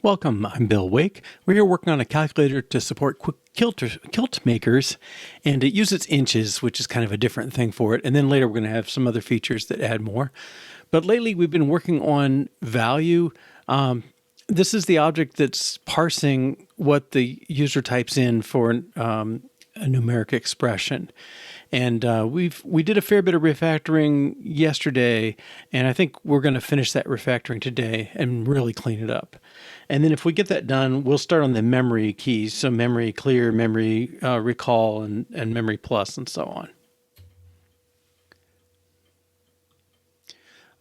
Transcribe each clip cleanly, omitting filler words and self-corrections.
Welcome, I'm Bill Wake. We're here working on a calculator to support quick kilt makers, and it uses inches, which is kind of a different thing for it. And then later we're going to have some other features that add more. But lately we've been working on value. This is the object that's parsing what the user types in for a numeric expression. And we did a fair bit of refactoring yesterday, and I think we're going to finish that refactoring today and really clean it up. And then if we get that done, we'll start on the memory keys. So memory clear, memory recall, and memory plus, and so on.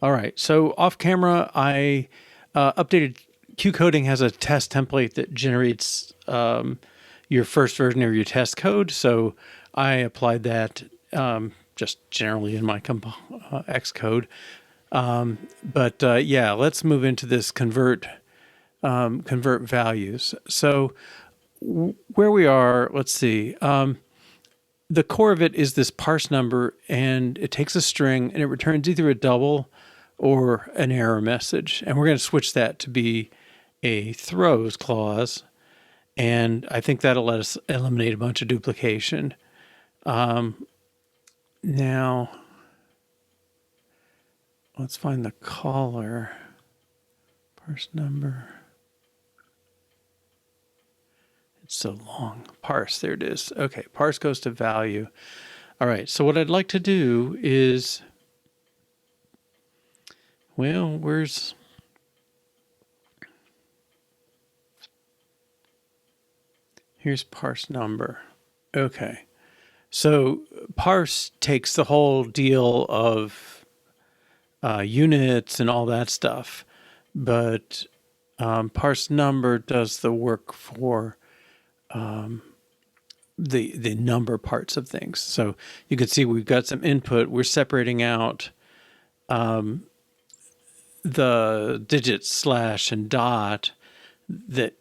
All right, so off camera, I updated Qcoding has a test template that generates your first version of your test code. So I applied that just generally in my Xcode. Yeah, let's move into this convert values. So where we are, let's see. The core of it is this parse number, and it takes a string and it returns either a double or an error message. And we're going to switch that to be a throws clause. And I think that'll let us eliminate a bunch of duplication. Now, let's find the caller. Parse number. It's so long. Parse, there it is. Okay, parse goes to value. All right, so what I'd like to do is, well, here's parse number. Okay. So parse takes the whole deal of units and all that stuff, but parse number does the work for the number parts of things. So you can see we've got some input. We're separating out the digits slash and dot that,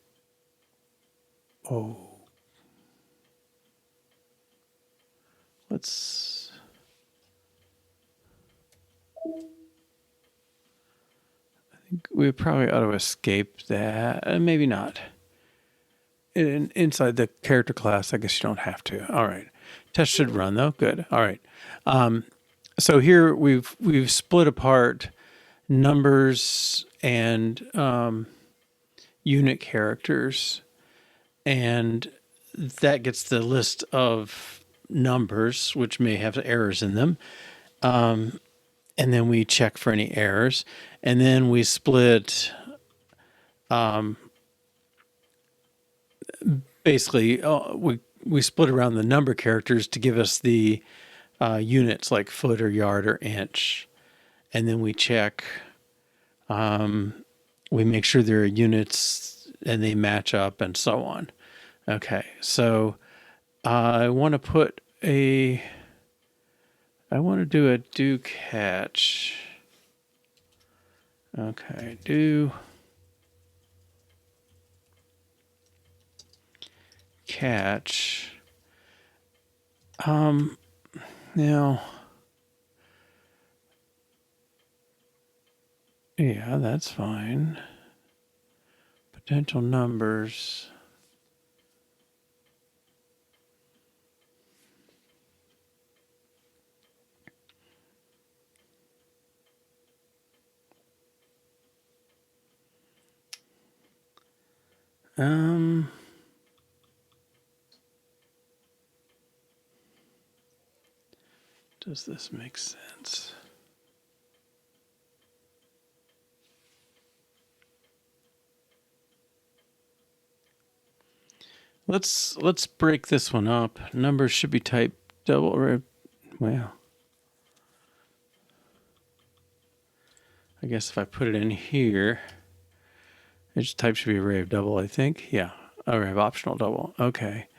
let's, I think we probably ought to escape that. Maybe not. Inside the character class, I guess you don't have to. All right. Test should run though. Good. All right. So here we've split apart numbers and unit characters, and that gets the list of numbers, which may have errors in them. And then we check for any errors. And then we split, basically, we split around the number characters to give us the units like foot or yard or inch. And then we check, we make sure there are units and they match up and so on. Okay, so I want to do a do catch. Okay, do catch. Now, yeah, that's fine. Potential numbers. Does this make sense? Let's break this one up. Numbers should be typed double or, well, I guess if I put it in here, each type should be array of double, I think. Yeah, array of optional double. Okay.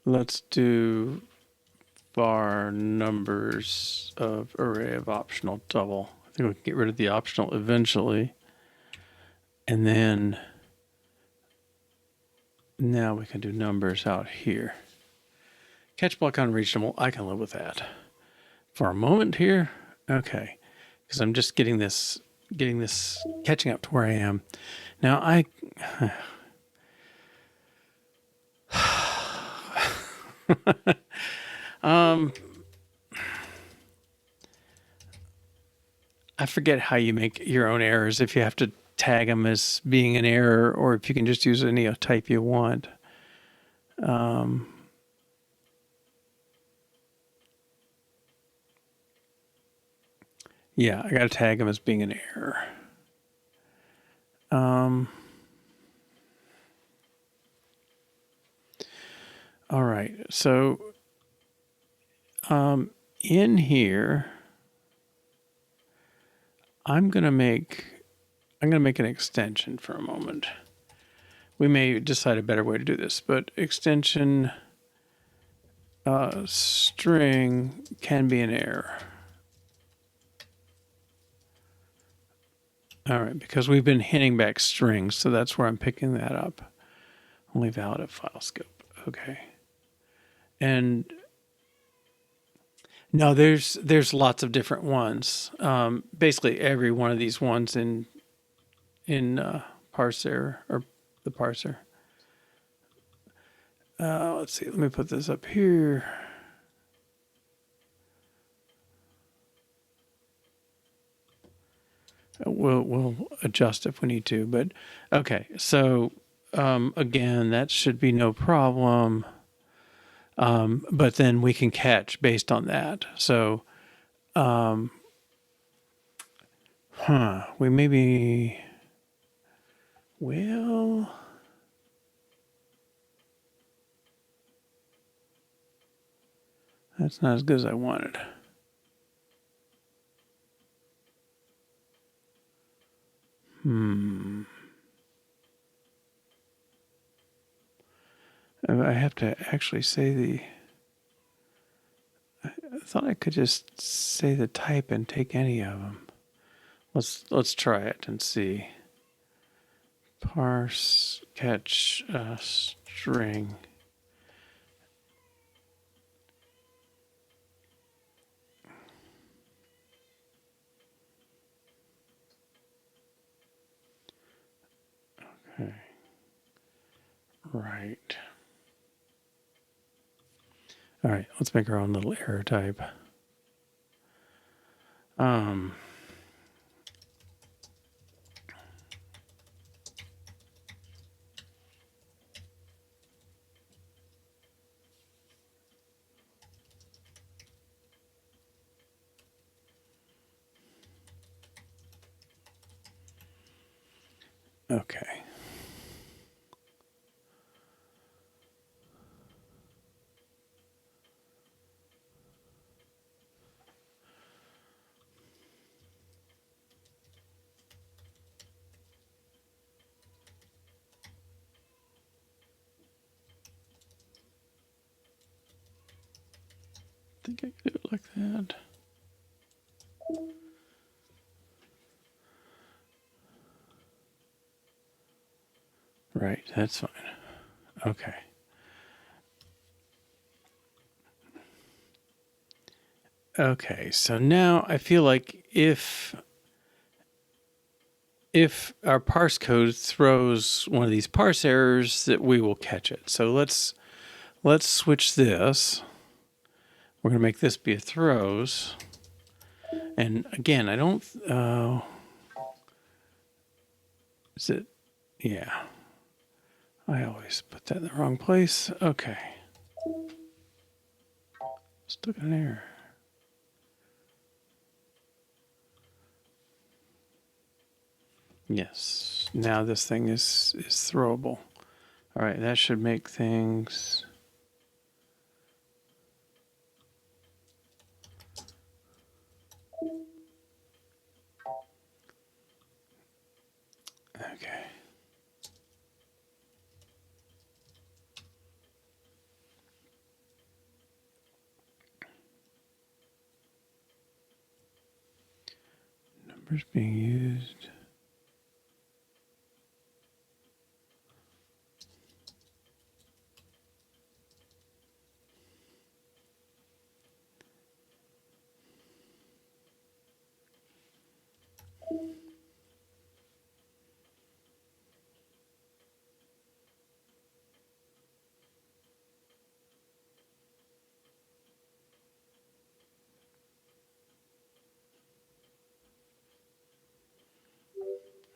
Let's do var numbers of array of optional double. I think we can get rid of the optional eventually. And then now we can do numbers out here. Catch block unreachable, I can live with that. for a moment here. Okay, because I'm just getting this, catching up to where I am. Now I forget how you make your own errors, if you have to tag them as being an error or if you can just use any type you want. Yeah, I got to tag them as being an error. All right, so in here, I'm gonna make an extension for a moment. We may decide a better way to do this, but extension string can be an error. All right, because we've been hitting back strings, so that's where I'm picking that up. Only valid at file scope. Okay. And no, there's lots of different ones. Basically, every one of these ones in parser or the parser. Let's see. Let me put this up here. We'll adjust if we need to, but okay. So again, that should be no problem. But then we can catch based on that. So, we maybe will. That's not as good as I wanted. I have to actually say the. I thought I could just say the type and take any of them. Let's try it and see. Parse catch string. Okay. Right. All right, let's make our own little error type. Okay. I think I could do it like that. Right, that's fine. Okay. Okay, so now I feel like if our parse code throws one of these parse errors, that we will catch it. So let's switch this. We're going to make this be a throws. And again, I don't. Is it? Yeah. I always put that in the wrong place. Okay. Still got an error. Yes. Now this thing is throwable. All right, that should make things. Okay. Numbers being used.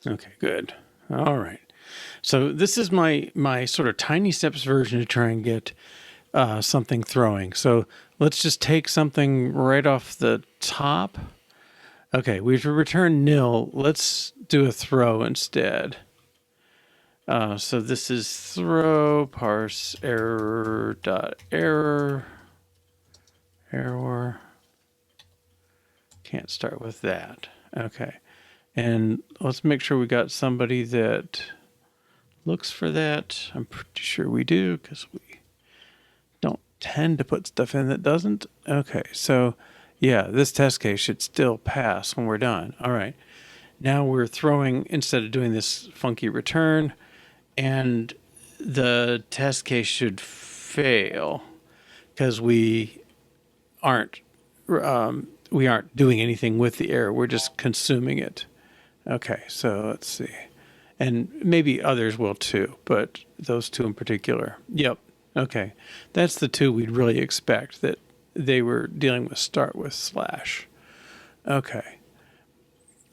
Okay, good. All right. So this is my sort of tiny steps version to try and get something throwing. So let's just take something right off the top. Okay, we've returned nil. Let's do a throw instead. So this is throw parse error dot error. Can't start with that. Okay. And let's make sure we got somebody that looks for that. I'm pretty sure we do because we don't tend to put stuff in that doesn't. Okay, so yeah, this test case should still pass when we're done. All right. Now we're throwing, instead of doing this funky return, and the test case should fail because we aren't doing anything with the error. We're just consuming it. Okay, so let's see. And maybe others will too, but those two in particular. Yep. Okay. That's the two we'd really expect, that they were dealing with start with slash. Okay.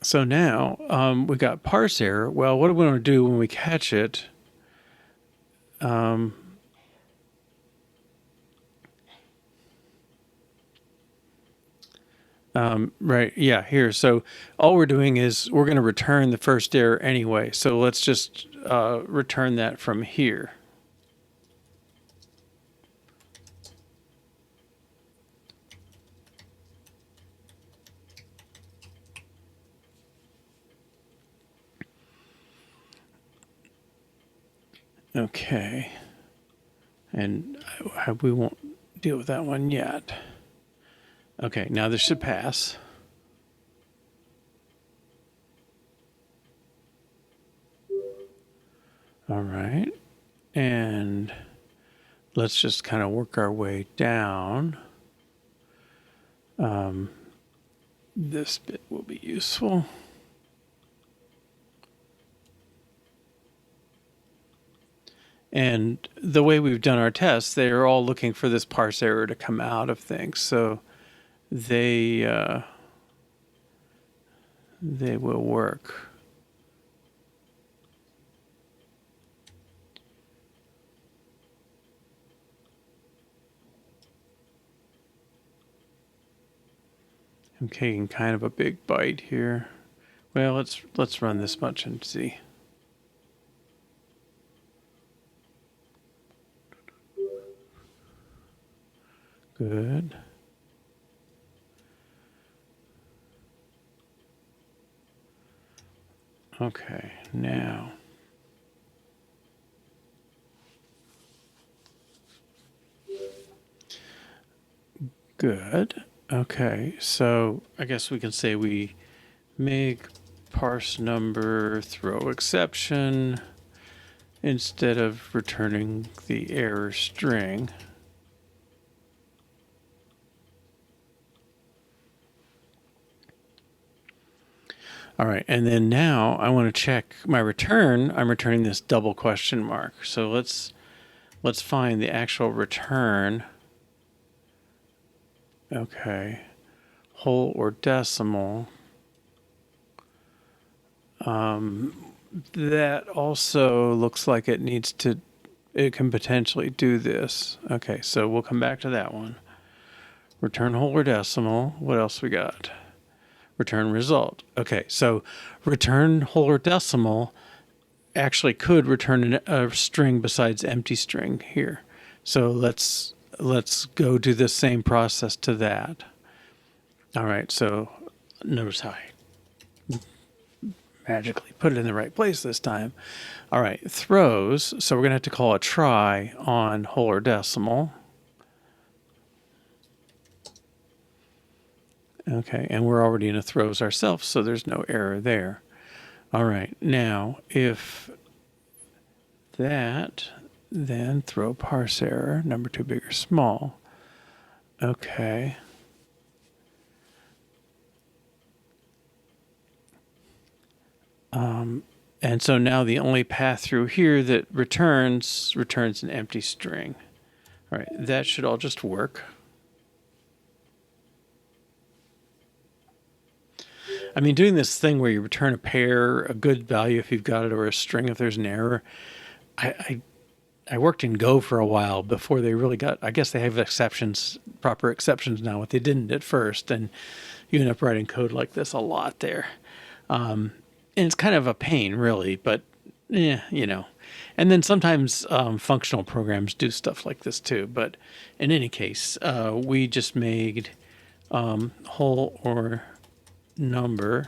So now we got parse error. Well, what do we want to do when we catch it? Right. Yeah. Here. So all we're doing is we're going to return the first error anyway. So let's just return that from here. Okay. And we won't deal with that one yet. Okay. Now this should pass. All right. And let's just kind of work our way down. This bit will be useful. And the way we've done our tests, they're all looking for this parse error to come out of things. So they will work. I'm taking kind of a big bite here. Well, let's run this much and see. Good. Okay, now. Good. Okay, so I guess we can say we make parse number throw exception instead of returning the error string. All right, and then now I want to check my return. I'm returning this double question mark. So let's find the actual return. Okay, whole or decimal. That also looks like it can potentially do this. Okay, so we'll come back to that one. Return whole or decimal. What else we got? Return result. Okay, so return whole or decimal actually could return a string besides empty string here. So let's go do the same process to that. All right, so notice how I magically put it in the right place this time. All right, throws. So we're going to have to call a try on whole or decimal. Okay, and we're already in a throws ourselves, so there's no error there. All right, now if that, then throw parse error, number two big or small. Okay. And so now the only path through here that returns an empty string. All right, that should all just work. I mean, doing this thing where you return a pair, a good value if you've got it, or a string if there's an error. I worked in Go for a while before they really got, I guess they have exceptions, proper exceptions now, but they didn't at first. And you end up writing code like this a lot there. And it's kind of a pain, really, but yeah, you know. And then sometimes functional programs do stuff like this too. But in any case, we just made whole or number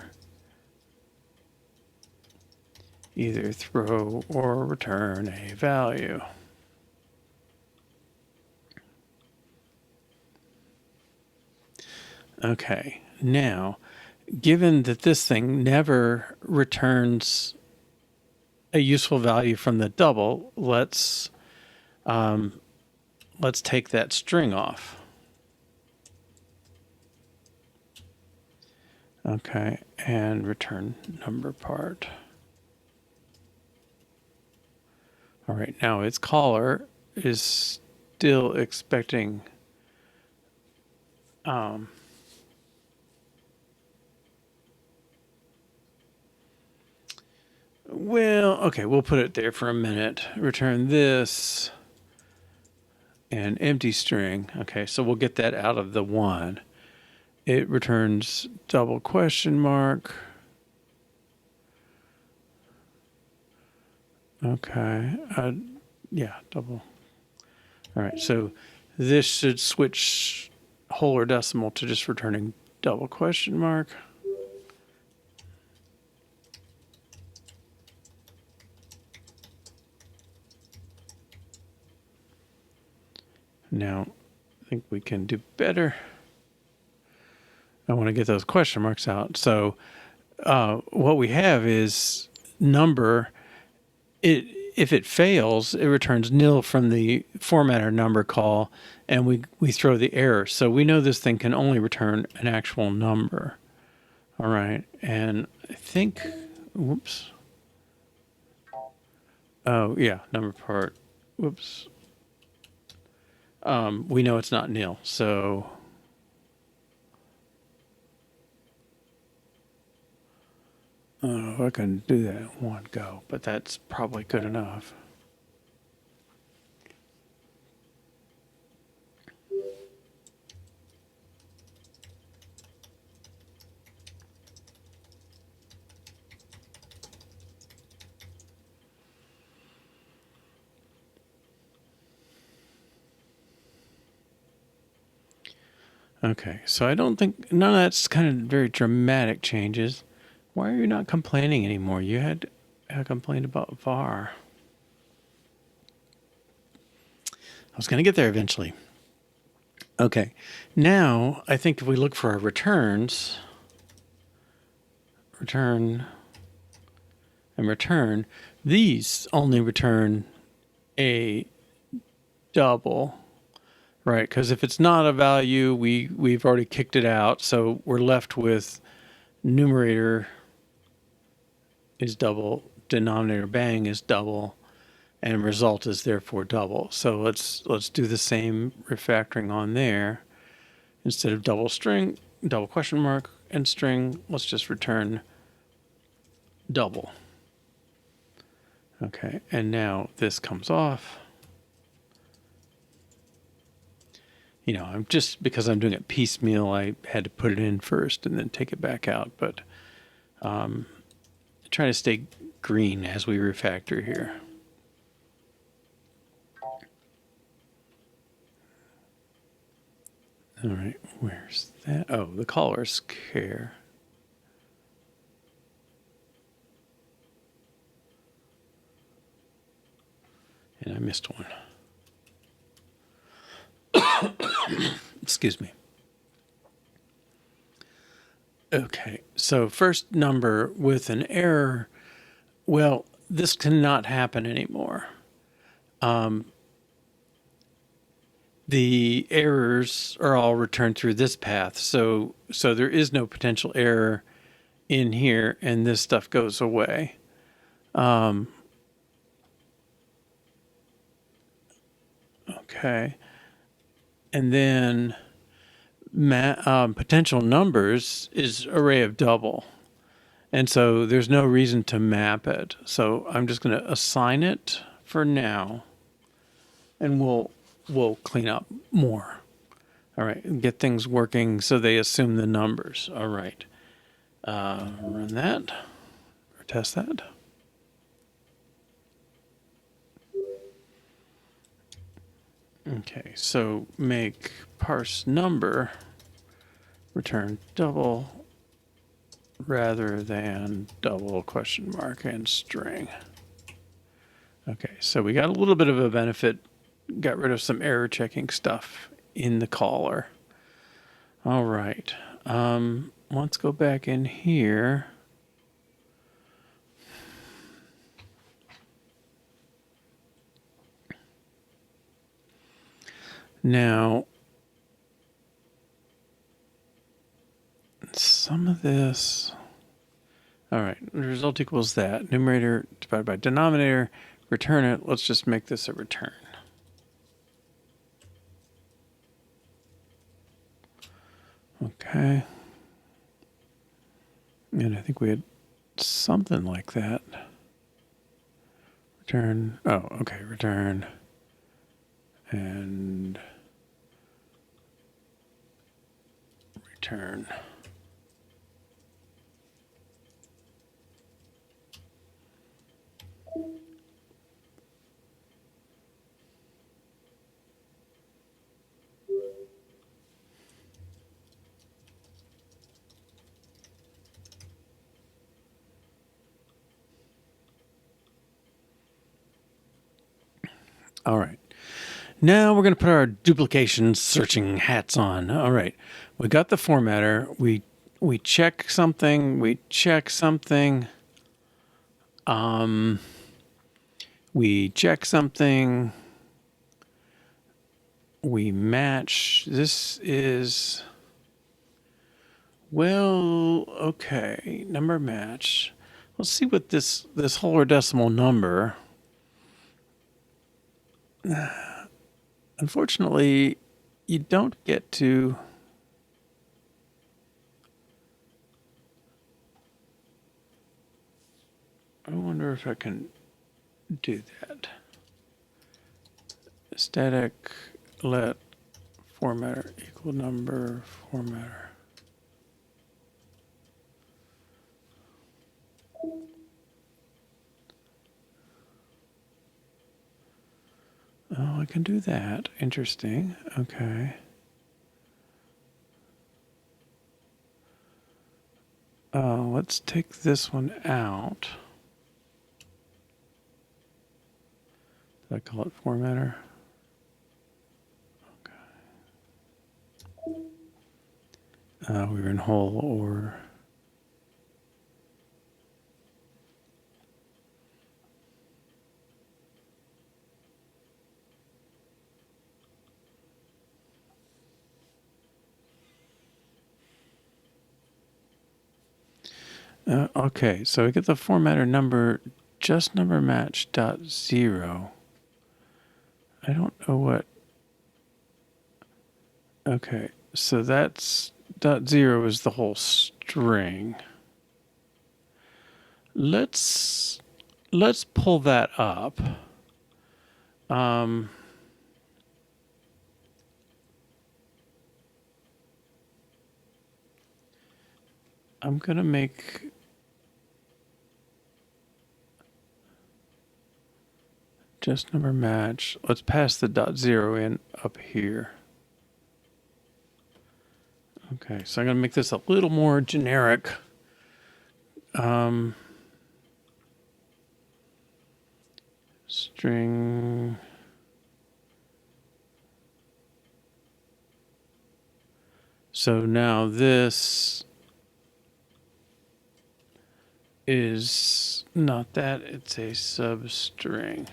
either throw or return a value. Okay, now, given that this thing never returns a useful value from the double, let's take that string off. Okay, and return number part. All right, now its caller is still expecting well, okay, we'll put it there for a minute. Return this and empty string. Okay, so we'll get that out of the one. It returns double question mark. Okay, yeah, double. All right, so this should switch whole or decimal to just returning double question mark. Now, I think we can do better. I want to get those question marks out. So what we have is number. If it fails, it returns nil from the formatter number call, and we throw the error. So we know this thing can only return an actual number. All right, and I think, whoops. Oh, yeah, number part. Whoops. We know it's not nil, so I don't know if I can do that in one go, but that's probably good enough. Okay, so I don't think, none of that's kind of very dramatic changes. Why are you not complaining anymore? You had complained about var. I was going to get there eventually. Okay, now I think if we look for our returns, return and return, these only return a double. Right, because if it's not a value, we've already kicked it out, so we're left with numerator is double, denominator bang is double, and result is therefore double. So let's do the same refactoring on there. Instead of double string, double question mark, and string, let's just return double. Okay, and now this comes off. You know, I'm just, because I'm doing it piecemeal, I had to put it in first and then take it back out. But try to stay green as we refactor here. All right, where's that? Oh, the callers care. And I missed one. Excuse me. Okay, so first number with an error. Well, this cannot happen anymore. The errors are all returned through this path, so there is no potential error in here, and this stuff goes away. Okay. And then potential numbers is array of double. And so there's no reason to map it. So I'm just going to assign it for now, and we'll clean up more. All right, and get things working so they assume the numbers. All right. Run that or test that. Okay, so make parse number return double rather than double question mark and string. Okay, so we got a little bit of a benefit, got rid of some error checking stuff in the caller. All right, let's go back in here. Now, some of this, all right, the result equals that. Numerator divided by denominator, return it. Let's just make this a return. Okay. And I think we had something like that. Return, oh, okay, return. And return. All right. Now we're going to put our duplication searching hats on. All right. We got the formatter. We check something. We check something. We check something. We match. This is, well, okay. Number match. Let's see what this whole or decimal number. Unfortunately, you don't get to. I wonder if I can do that. Static let formatter equal number formatter. Oh, I can do that. Interesting. Okay. Let's take this one out. Did I call it formatter? Okay. We were in whole or. Okay, so we get the formatter number, just number match dot 0. I don't know what. Okay, so that's dot 0 is the whole string. Let's pull that up. I'm gonna make just number match. Let's pass the dot 0 in up here. Okay, so I'm gonna make this a little more generic. String. So now this is not that, it's a substring.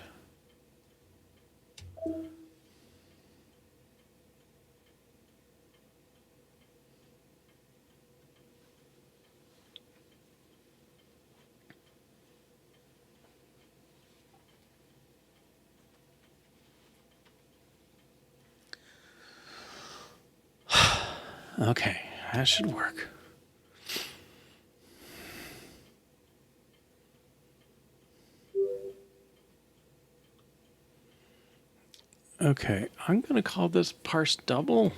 Okay, that should work. Okay, I'm going to call this parse double.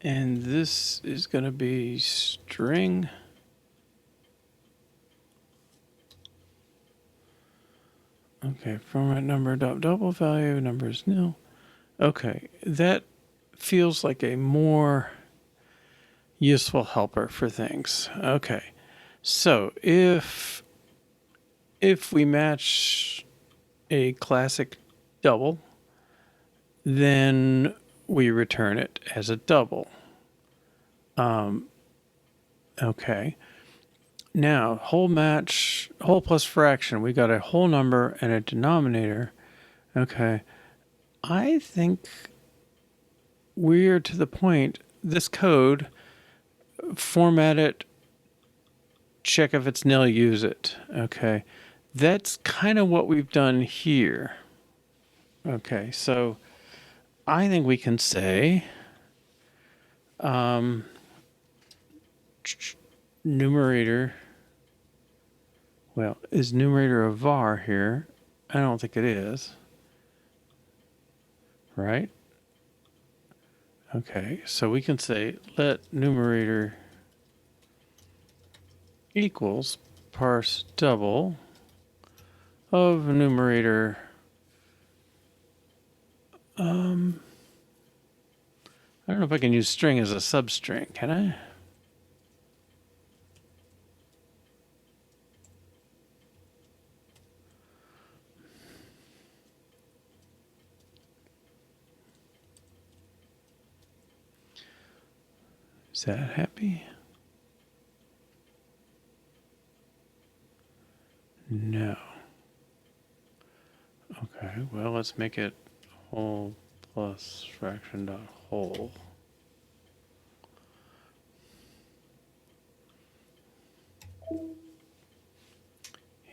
And this is going to be string. Okay, format number dot double value, number is nil. Okay, that feels like a more useful helper for things. Okay, so if we match a classic double, then we return it as a double. Okay. Now, whole match, whole plus fraction. We got a whole number and a denominator. Okay. I think we're to the point, this code, format it, check if it's nil, use it. Okay. That's kind of what we've done here. Okay. So I think we can say numerator. Well, is numerator a var here? I don't think it is. Right? Okay, so we can say let numerator equals parse double of numerator. I don't know if I can use string as a substring, can I? Is that happy? No. Okay, well, let's make it whole plus fraction dot whole.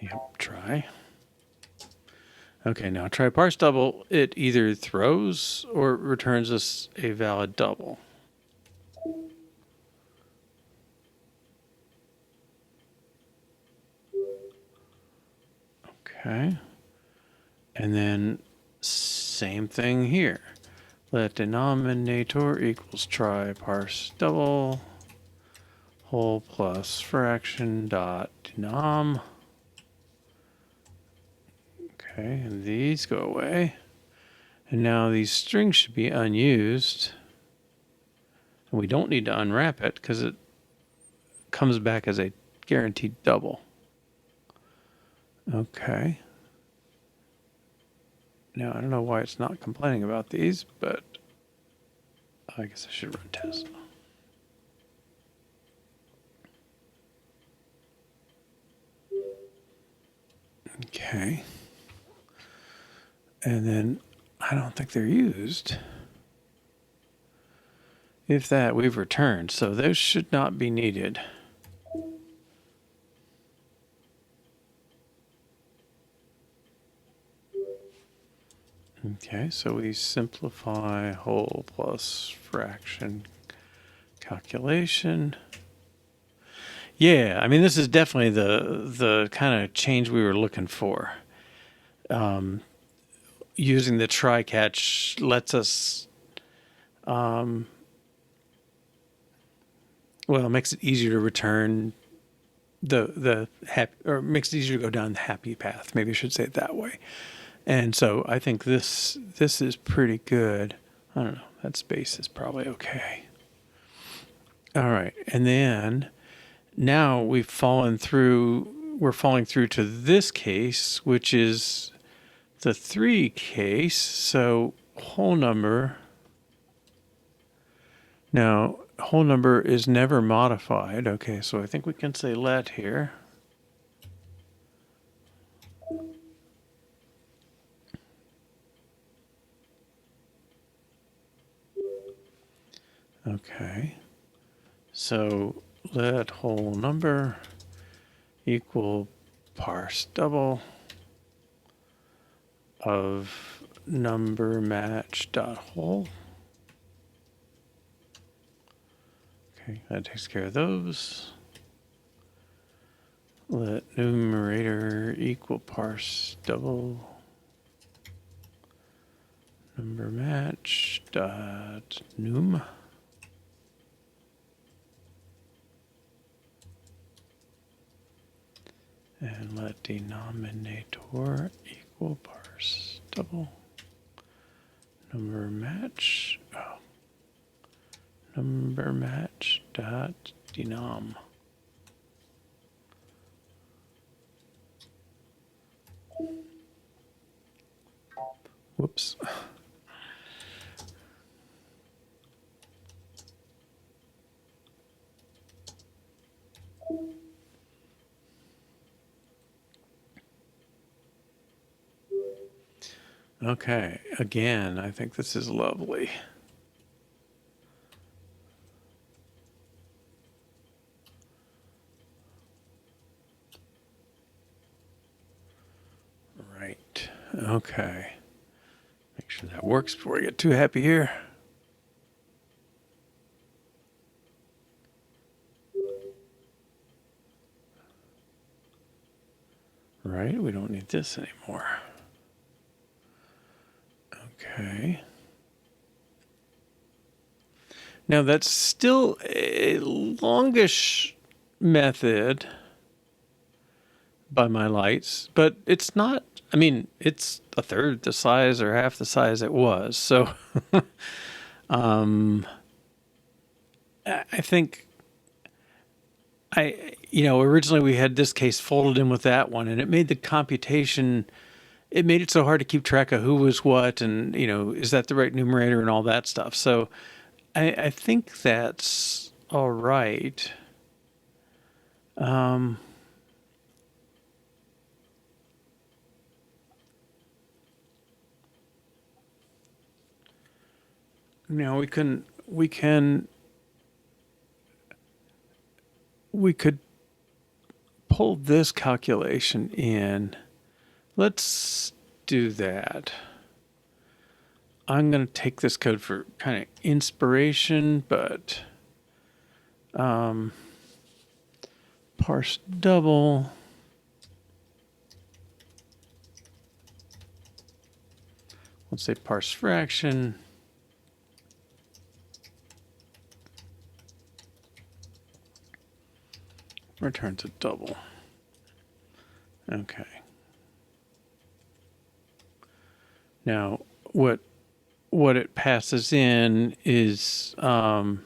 Yep, try. Okay, now try parse double. It either throws or returns us a valid double. Okay. And then same thing here. Let denominator equals try parse double whole plus fraction dot denom. Okay, and these go away. And now these strings should be unused. And we don't need to unwrap it because it comes back as a guaranteed double. Okay. Now, I don't know why it's not complaining about these, but I guess I should run tests. Okay. And then I don't think they're used. If that, we've returned. So those should not be needed. Okay, so we simplify whole plus fraction calculation. Yeah, I mean, this is definitely the kind of change we were looking for. Using the try catch lets us, well, it makes it easier to return the happy, or makes it easier to go down the happy path. Maybe I should say it that way. And so I think this is pretty good. I don't know. That space is probably okay. All right, and then now we're falling through to this case, which is the 3 case. So whole number. Now, whole number is never modified. Okay, so I think we can say let here. Okay, so let whole number equal parse double of number match dot whole. Okay, that takes care of those. Let numerator equal parse double number match dot num. And let denominator equal parse double number match. Oh, number match dot denom. Whoops. Okay, again, I think this is lovely. Right, okay. Make sure that works before I get too happy here. Right, we don't need this anymore. Okay. Now that's still a longish method by my lights, but it's not, I mean, it's a third the size or half the size it was. So I think originally we had this case folded in with that one, and it made the computation, it made it so hard to keep track of who was what, and, is that the right numerator and all that stuff. So I think that's all right. Now we could pull this calculation in. Let's do that. I'm going to take this code for kind of inspiration, but parse double. Let's say parse fraction. Returns a double. Okay. Now, what it passes in is I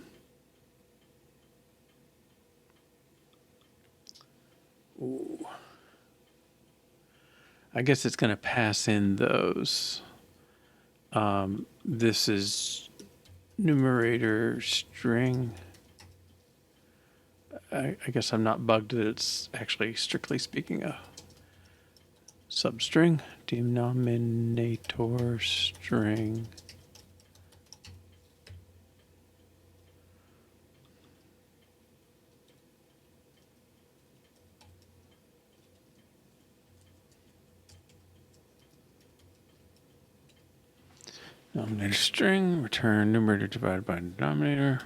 guess it's going to pass in those. This is numerator string. I guess I'm not bugged that it's actually, strictly speaking, a substring. Denominator string. Denominator string, return numerator divided by denominator.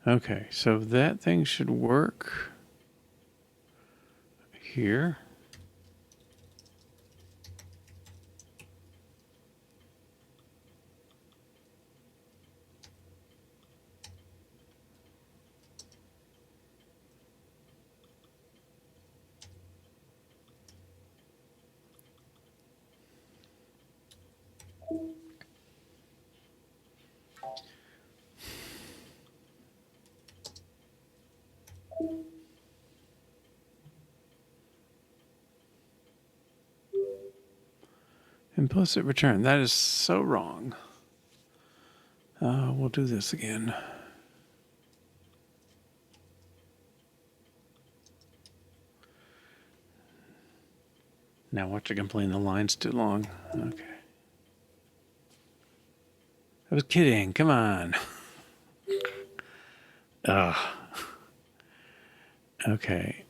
Okay, so that thing should work here. Implicit return. That is so wrong. We'll do this again. Now watch, I complain the line's too long. Okay. I was kidding. Come on. Ugh. Okay.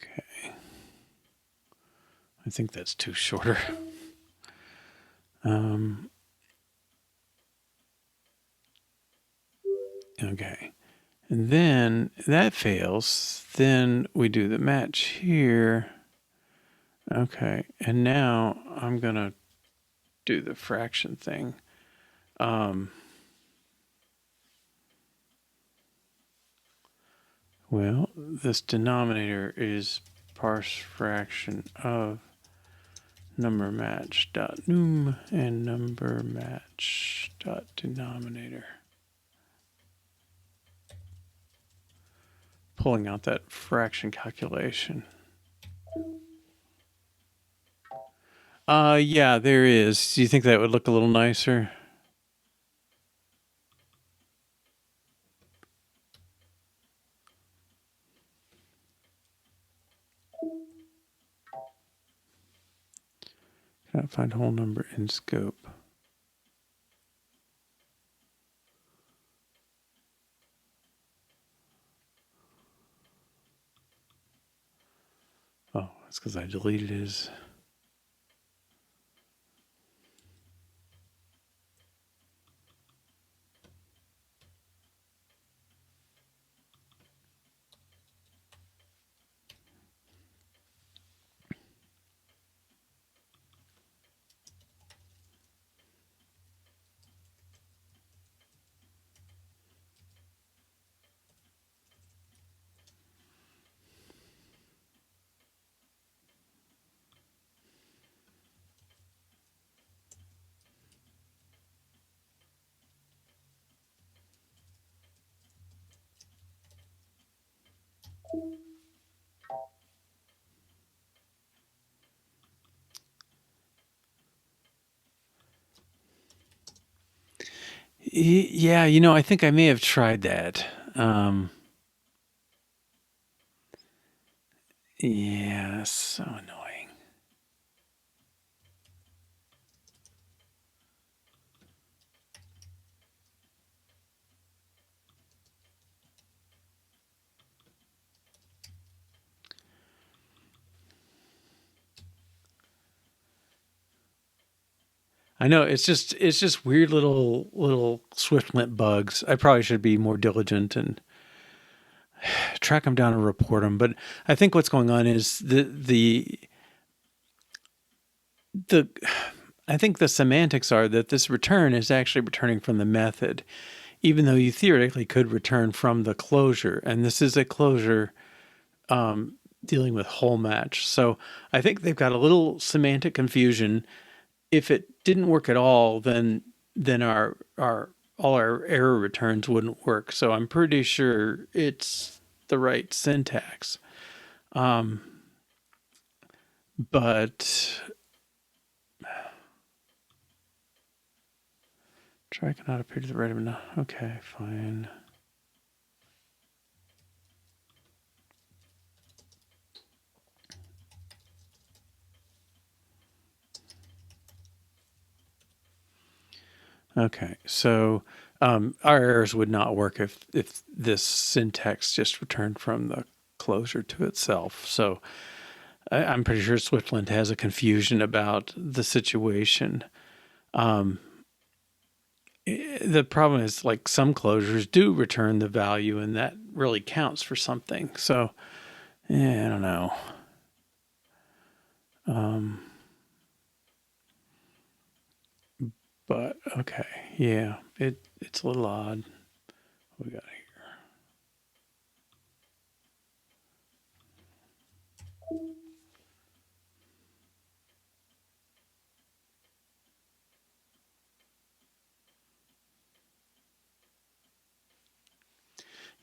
Okay. I think that's too shorter. Okay. And then that fails. Then we do the match here. Okay. And now I'm going to do the fraction thing. Well, this denominator is parse fraction of number match dot num and number match dot denominator. Pulling out that fraction calculation. Yeah, there is. Do you think that would look a little nicer? Cannot find whole number in scope. Oh, that's because I deleted his. Yeah, I think I may have tried that. Yeah, so annoying. I know it's just weird little Swift-lint bugs. I probably should be more diligent and track them down and report them. But I think what's going on is the I think the semantics are that this return is actually returning from the method, even though you theoretically could return from the closure. And this is a closure dealing with whole match. So I think they've got a little semantic confusion. If it didn't work at all, then our all our error returns wouldn't work. So I'm pretty sure it's the right syntax. But try cannot appear to the right of enough. Okay, fine. Okay, so our errors would not work if this syntax just returned from the closure to itself. So I'm pretty sure Swiftland has a confusion about the situation. The problem is, like, some closures do return the value, and that really counts for something. So, I don't know. But okay, yeah, it's a little odd. What we got here?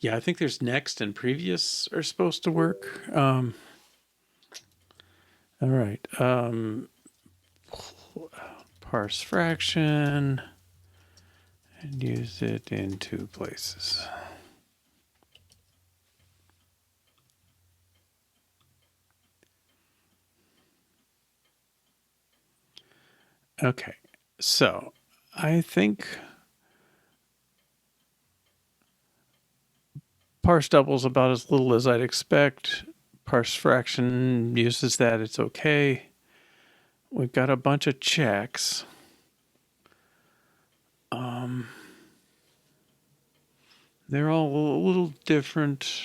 Yeah, I think there's next and previous are supposed to work. All right. Parse fraction. and use it in two places. Okay, so I think parse double is about as little as I'd expect. Parse fraction uses that, it's okay. We've got a bunch of checks. They're all a little different.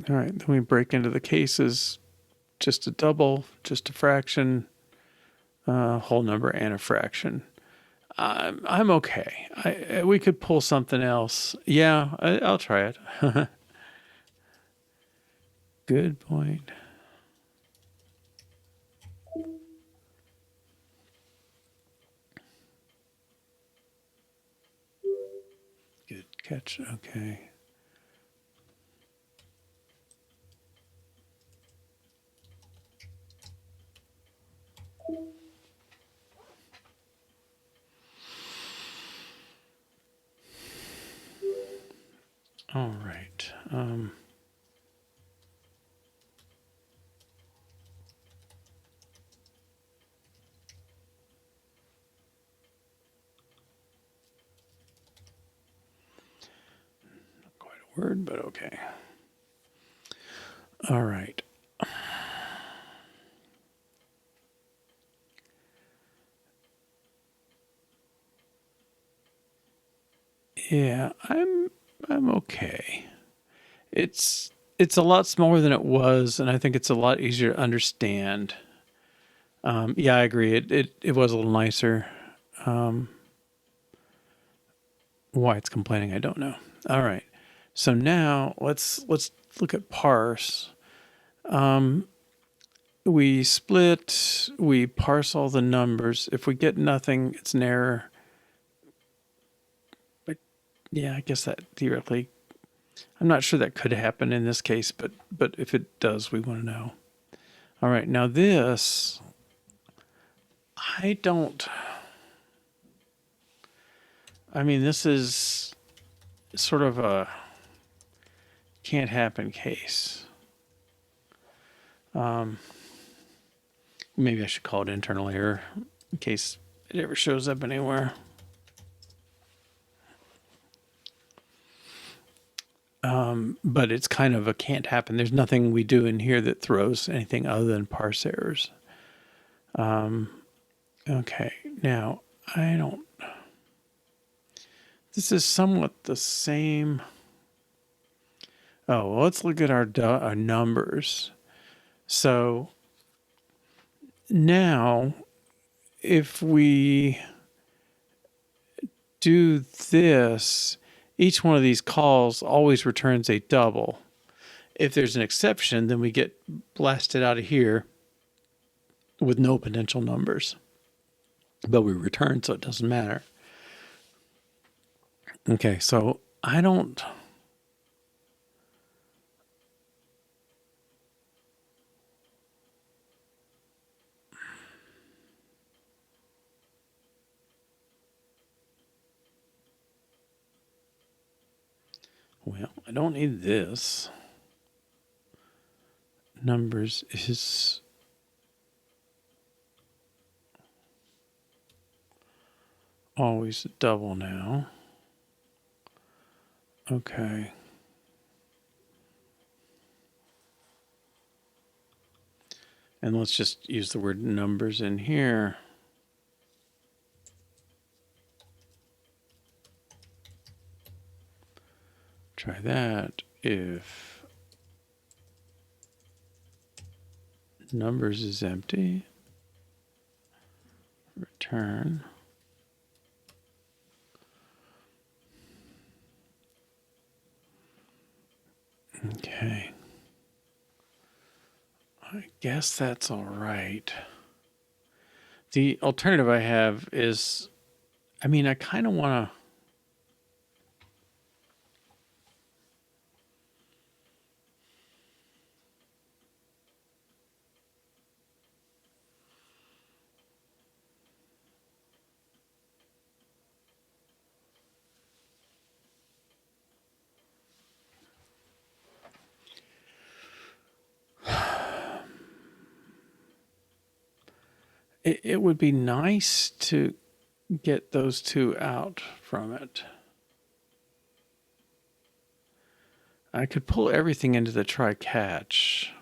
All right, then we break into the cases, just a double, just a fraction, a whole number, and a fraction. I'm okay. We could pull something else. Yeah, I'll try it. Good point. Good catch. Okay. All right. Not quite a word, but okay. All right. Yeah, I'm okay. It's a lot smaller than it was, and I think it's a lot easier to understand. Yeah, I agree. It was a little nicer. Why it's complaining, I don't know. All right. So now let's look at parse. We split, we parse all the numbers. If we get nothing, it's an error. But yeah, I guess that theoretically, I'm not sure that could happen in this case, but if it does, we want to know. All right, now this, this is sort of a can't happen case. Maybe I should call it internal error in case it ever shows up anywhere. But it's kind of a can't happen. There's nothing we do in here that throws anything other than parse errors. Okay, now this is somewhat the same. Oh, well, let's look at our numbers. So now if we do this, each one of these calls always returns a double. If there's an exception, then we get blasted out of here with no potential numbers. But we return, so it doesn't matter. Okay, so I don't... Well, I don't need this. Numbers is always a double now. Okay. And let's just use the word numbers in here. Try that. If numbers is empty, return. Okay. I guess that's all right. The alternative I have is, I kind of want to... it would be nice to get those two out from it. I could pull everything into the try catch.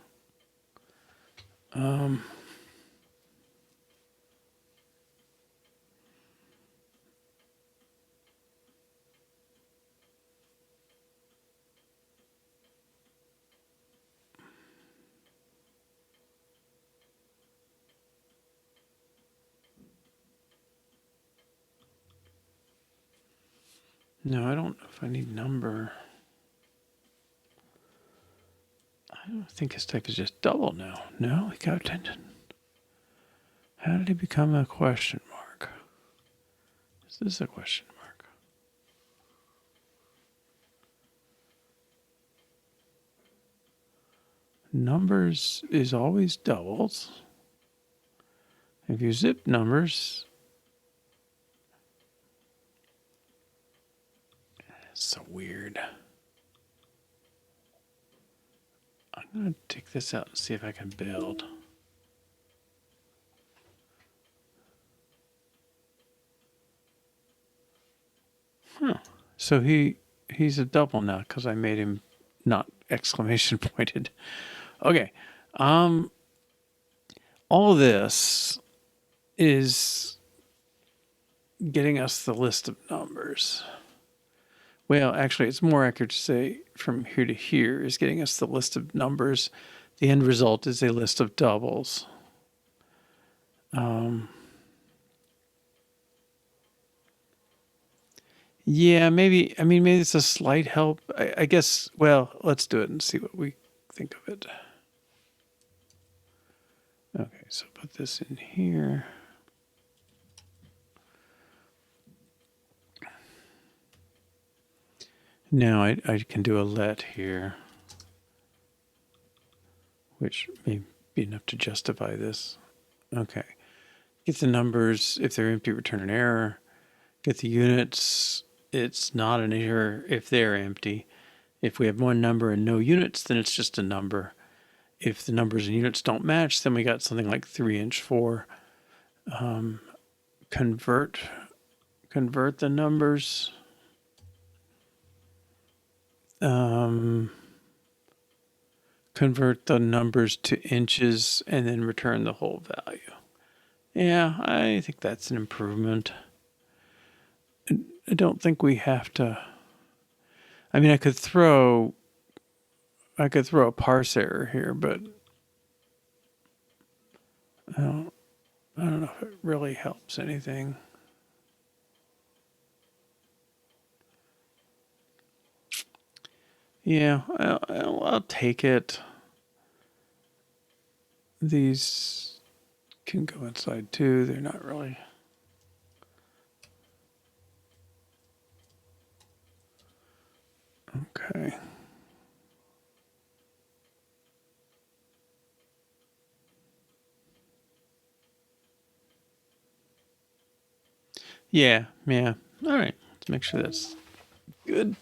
No, I don't know if I need number. I don't think his type is just double now. No, he got attention. How did he become a question mark? Is this a question mark? Numbers is always doubles. If you zip numbers, it's so weird. I'm going to take this out and see if I can build. Huh. So he's a double now because I made him not exclamation pointed. Okay. All this is getting us the list of numbers. Well, actually, it's more accurate to say from here to here is getting us the list of numbers. The end result is a list of doubles. Yeah, maybe, I mean, maybe it's a slight help. I guess, well, let's do it and see what we think of it. Okay, so put this in here. Now I can do a let here, which may be enough to justify this. Okay. Get the numbers. If they're empty, return an error. Get the units. It's not an error if they're empty. If we have one number and no units, then it's just a number. If the numbers and units don't match, then we got something like 3-inch 4. Convert the numbers. Convert the numbers to inches and then return the whole value. Yeah, I think that's an improvement. I don't think we have to. I mean, I could throw a parse error here, but I don't know if it really helps anything. Yeah, I'll take it. These can go inside too. They're not really. Okay. Yeah. All right. Let's make sure that's good.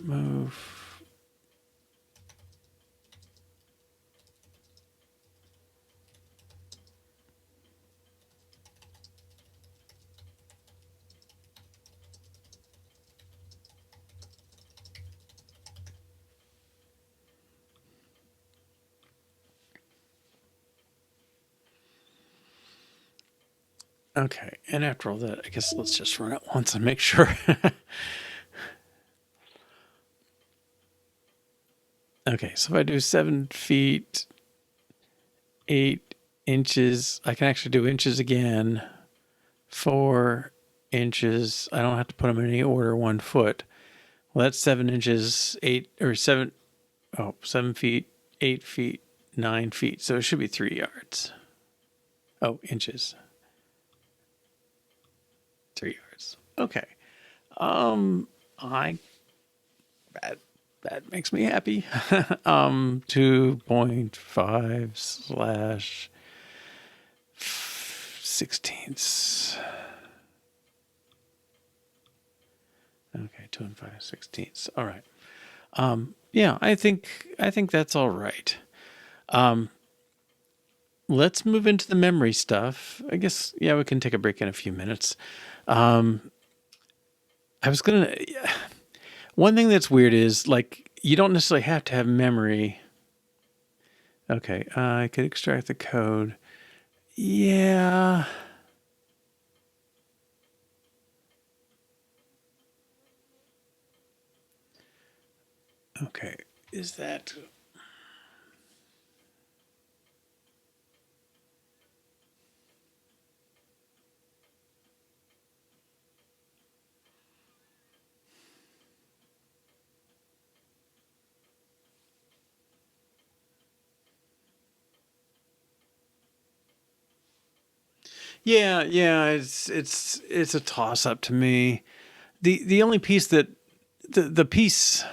Move. Okay, and after all that, I guess let's just run it once and make sure. Okay, so if I do 7 feet, 8 inches, I can actually do inches again. 4 inches. I don't have to put them in any order. 1 foot. Well, that's 7 inches, 7 feet, 8 feet, 9 feet. So it should be 3 yards. Oh, inches. 3 yards. Okay. That makes me happy. 2.5/16. Okay, 2 5/16. All right. Yeah, I think that's all right. Let's move into the memory stuff. I guess, yeah, we can take a break in a few minutes. I was gonna. One thing that's weird is like you don't necessarily have to have memory. Okay, I could extract the code. Yeah. Okay, is that? Yeah, yeah. It's a toss up to me. The only piece that the piece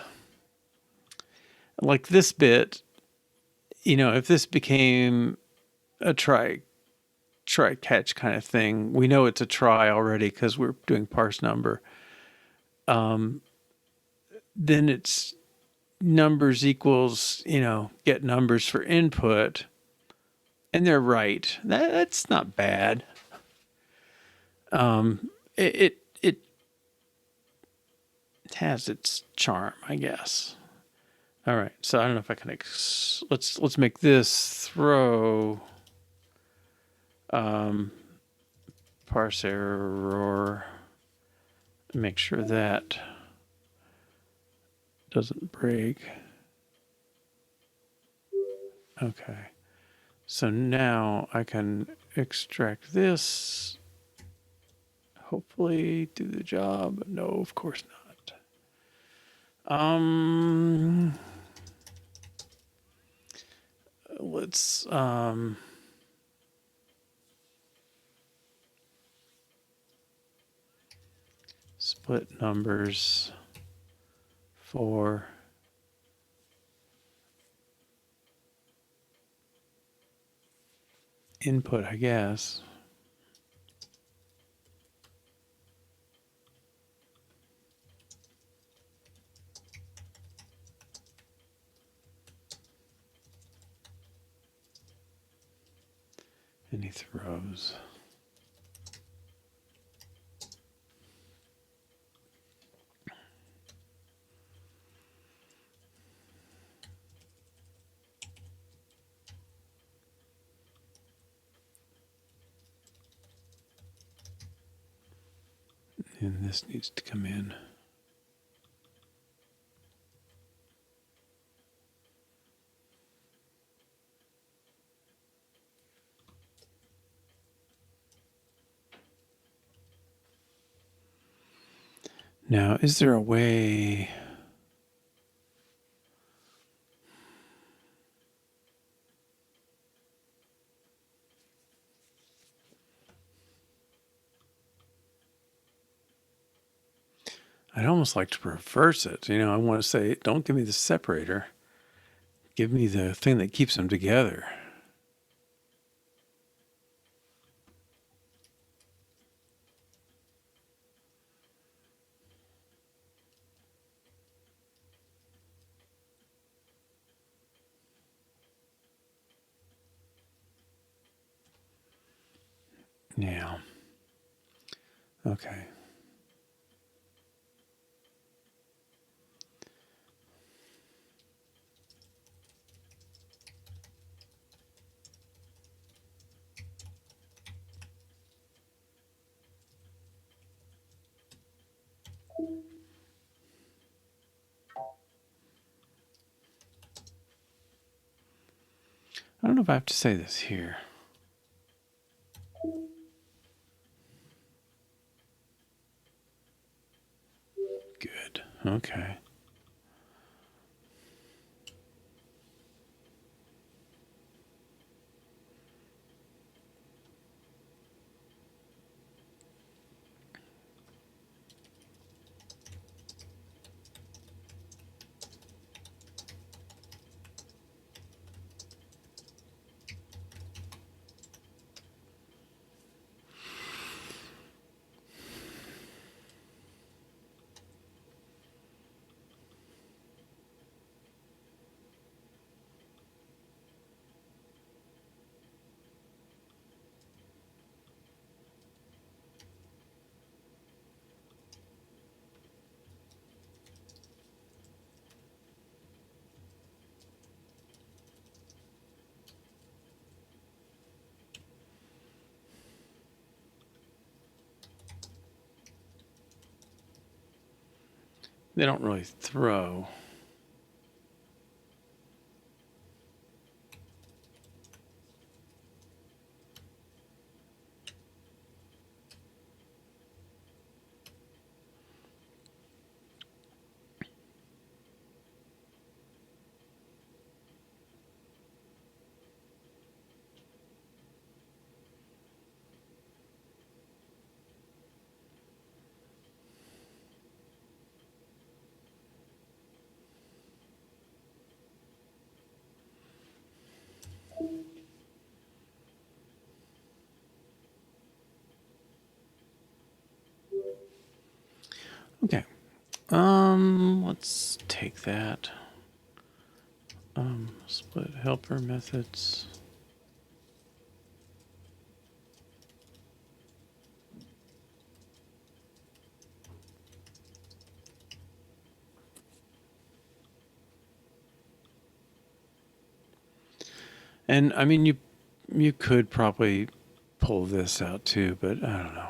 like this bit, if this became a try catch kind of thing, we know it's a try already because we're doing parse number. Then it's numbers equals, get numbers for input, and they're right. That's not bad. It has its charm, I guess. All right, so I don't know if I can. Let's make this throw parse error. Make sure that doesn't break. Okay, so now I can extract this. Hopefully do the job. No, of course not. Let's split numbers for input, I guess. And he throws. And this needs to come in. Now, is there a way? I'd almost like to reverse it. I want to say, don't give me the separator. Give me the thing that keeps them together. Yeah. Okay. I don't know if I have to say this here. Good. Okay. They don't really throw. Okay. Let's take that. Split helper methods. And I mean, you could probably pull this out too, but I don't know.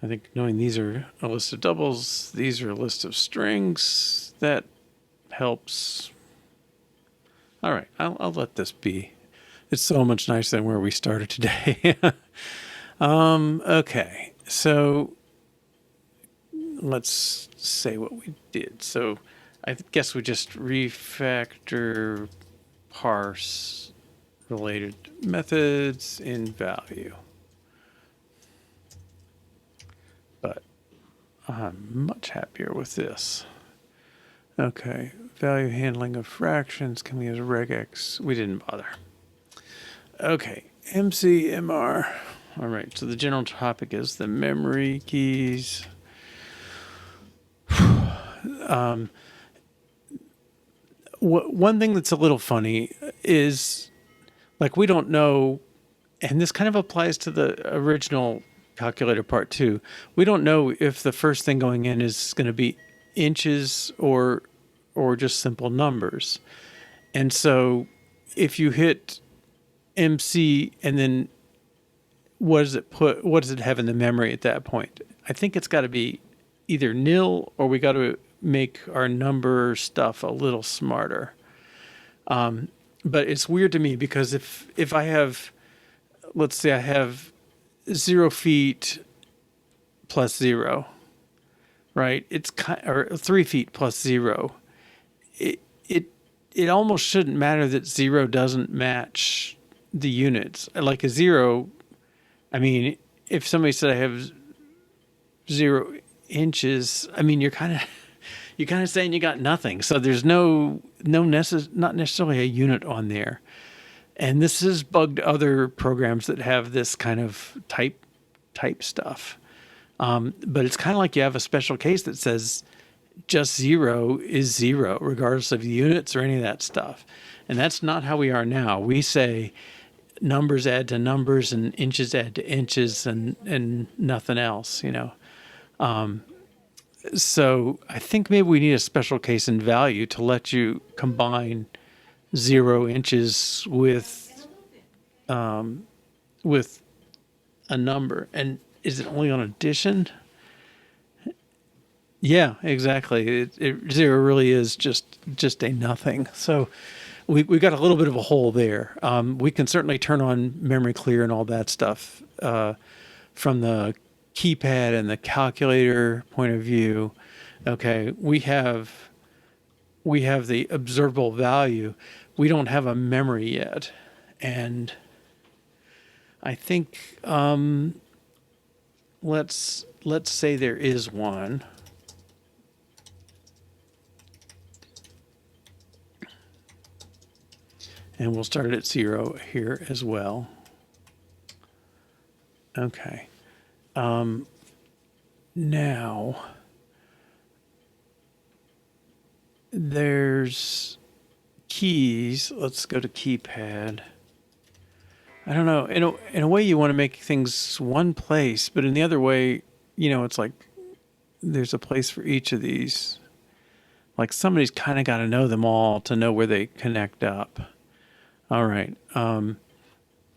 I think knowing these are a list of doubles, these are a list of strings, that helps. All right, I'll let this be. It's so much nicer than where we started today. Okay, so let's say what we did. So I guess we just refactor parse related methods in value. But I'm much happier with this. Okay, value handling of fractions. Can we use regex? We didn't bother. Okay, MCMR. All right, so the general topic is the memory keys. One thing that's a little funny is, like, we don't know, and this kind of applies to the original calculator part too. We don't know if the first thing going in is going to be inches or just simple numbers. And so if you hit MC and then what does it have in the memory at that point? I think it's got to be either nil or we got to make our number stuff a little smarter. But it's weird to me because if I have, let's say I have 0 feet plus 0, right? It's or 3 feet plus 0. It almost shouldn't matter that 0 doesn't match the units. Like a 0, I mean, if somebody said I have 0 inches, I mean, you're kind of saying you got nothing. So there's not necessarily a unit on there. And this has bugged other programs that have this kind of type stuff. But it's kind of like you have a special case that says just 0 is 0, regardless of units or any of that stuff. And that's not how we are now. We say numbers add to numbers and inches add to inches and nothing else, So I think maybe we need a special case in value to let you combine 0 inches with a number. And is it only on addition? Yeah, exactly. 0 really is just a nothing. So we got a little bit of a hole there. We can certainly turn on memory clear and all that stuff from the keypad and the calculator point of view. Okay, we have the observable value. We don't have a memory yet, and I think let's say there is one. And we'll start it at 0 here as well. Okay. Now, there's keys. Let's go to keypad. I don't know. In a way, you want to make things one place, but in the other way, it's like there's a place for each of these. Like somebody's kind of got to know them all to know where they connect up. All right.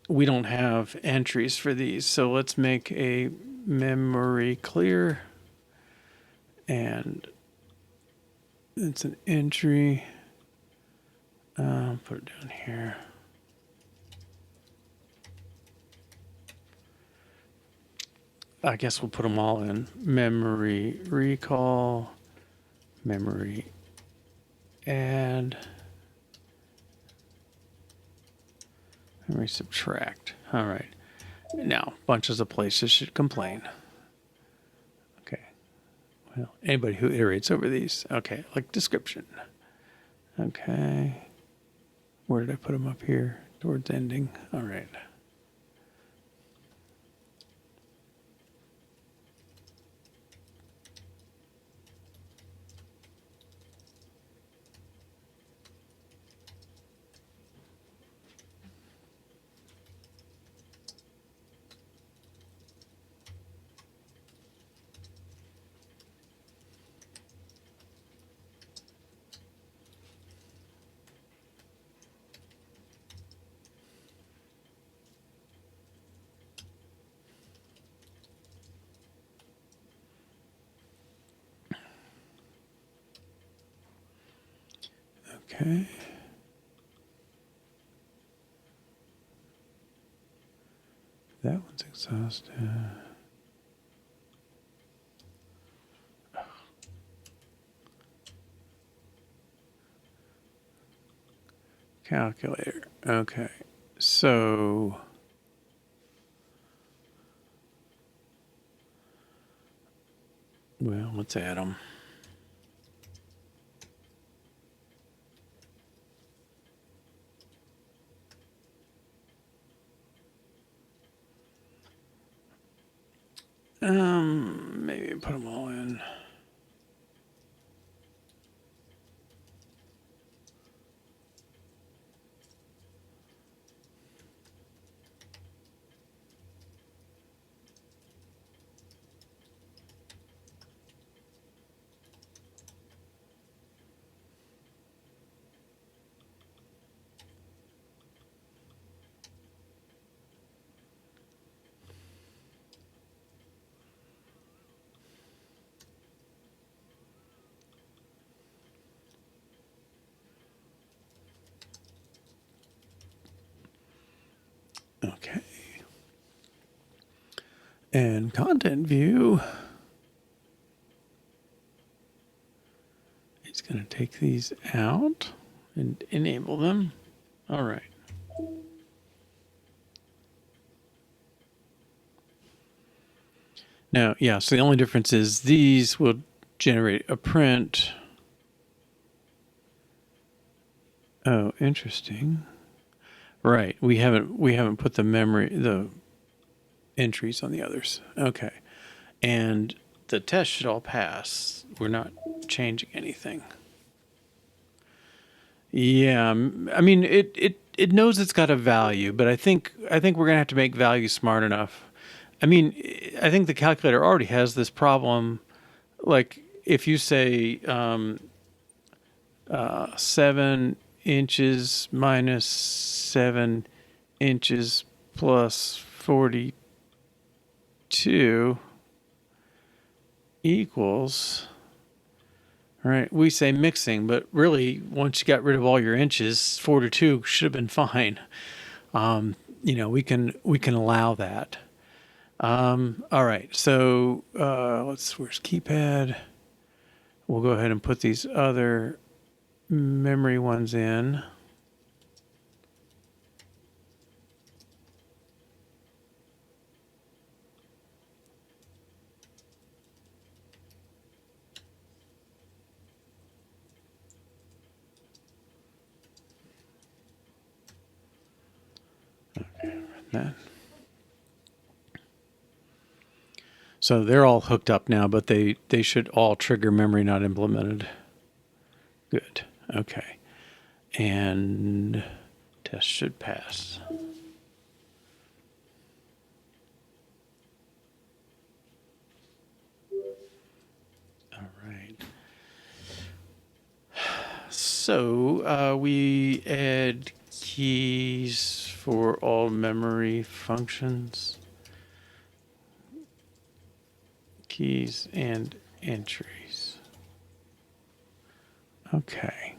We don't have entries for these, so let's make a memory clear. And it's an entry. Put it down here. I guess we'll put them all in. Memory recall, memory add, memory subtract. All right. Now, bunches of places should complain. Okay. Well, anybody who iterates over these. Okay, like description. Okay. Where did I put them up here? Towards ending. All right. Okay. That one's exhausted. Calculator. Okay. So well, let's add them. Maybe put them all in. Okay. And content view. It's going to take these out and enable them. All right. Now, yeah, so the only difference is these will generate a print. Oh, interesting. Right. We haven't put the entries on the others. Okay. And the test should all pass. We're not changing anything. Yeah, I mean it knows it's got a value, but I think we're going to have to make value smart enough. I mean, I think the calculator already has this problem. Like if you say 7 inches minus 7 inches plus 42 equals, right? We say mixing, but really once you got rid of all your inches, 42 should have been fine. We can allow that. All right, so where's keypad? We'll go ahead and put these other memory ones in. Okay, that. So they're all hooked up now, but they should all trigger memory not implemented. Good. Okay. And test should pass. All right. So we add keys for all memory functions. Keys and entries. Okay.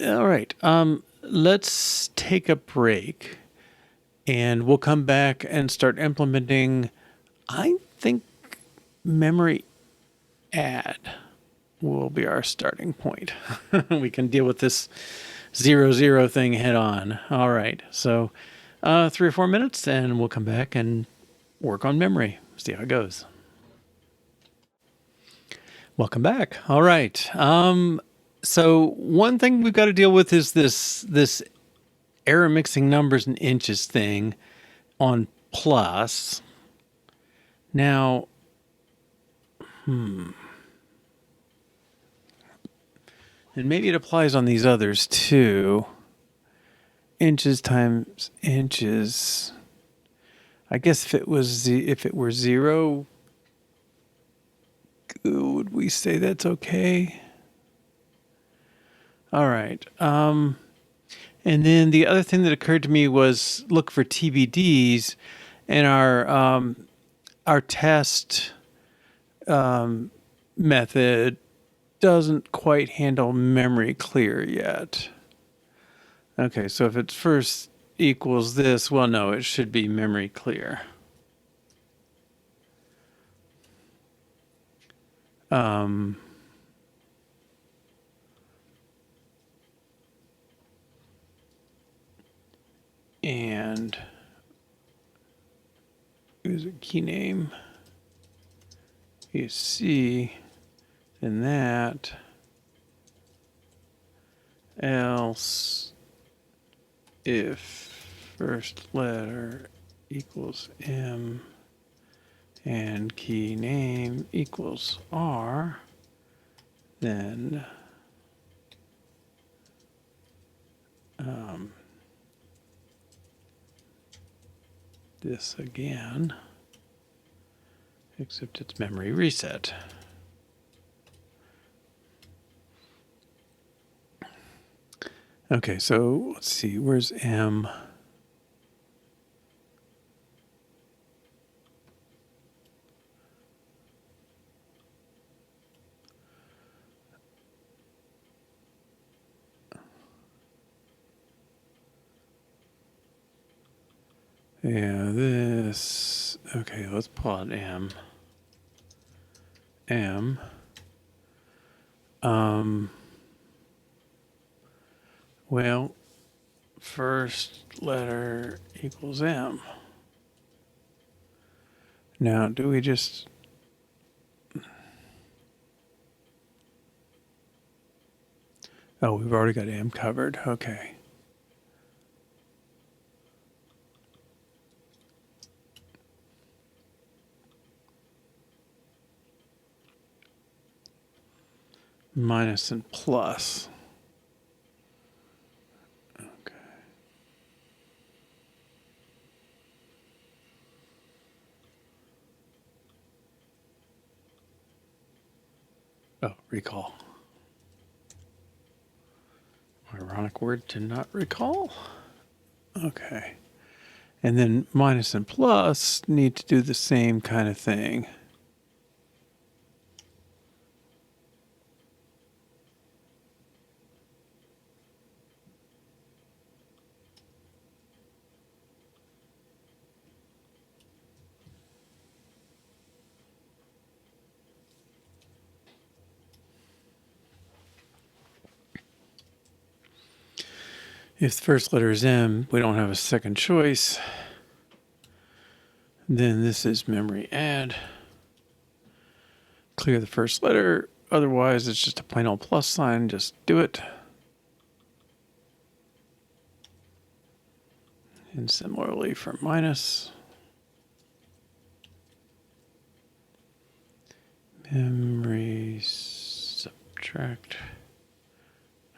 All right. Let's take a break and we'll come back and start implementing, I think, memory add will be our starting point. We can deal with this 0, 0 thing head on. All right. So 3 or 4 minutes and we'll come back and work on memory. See how it goes. Welcome back. All right. So one thing we've got to deal with is this error mixing numbers and inches thing on plus. Now, and maybe it applies on these others too. Inches times inches. I guess if it were 0, would we say that's okay? All right. And then the other thing that occurred to me was look for TBDs, and our test method doesn't quite handle memory clear yet. Okay, so if it's first equals this, well, no, it should be memory clear. And here's a key name. You see in that, else if first letter equals M and key name equals R, then this again, except it's memory reset. Okay, so let's see, where's M? Yeah, this, okay, let's plot M. Well, first letter equals M. Now, do we just... Oh, we've already got M covered. Okay. Minus and plus. Okay. Oh, recall. Ironic word to not recall. Okay. And then minus and plus need to do the same kind of thing. If the first letter is M, we don't have a second choice. Then this is memory add. Clear the first letter. Otherwise, it's just a plain old plus sign. Just do it. And similarly for minus. Memory subtract.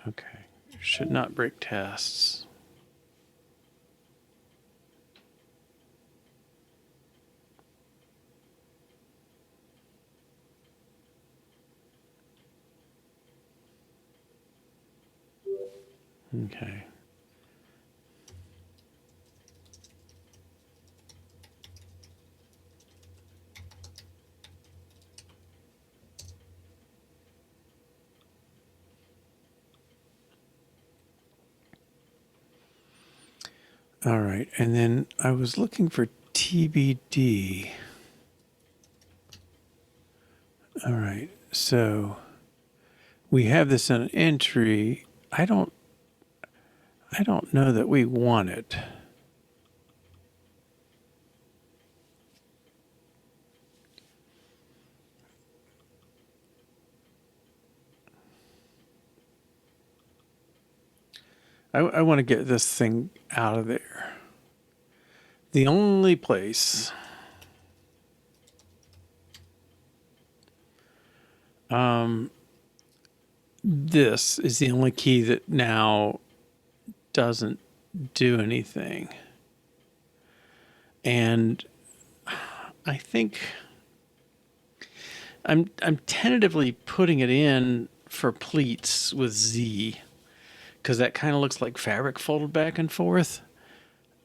Okay. Should not break tests. Okay. All right, and then I was looking for TBD. All right, so we have this in an entry. I don't know that we want it. I want to get this thing out of there. The only place this is the only key that now doesn't do anything. And I think I'm tentatively putting it in for pleats with Z, because that kind of looks like fabric folded back and forth.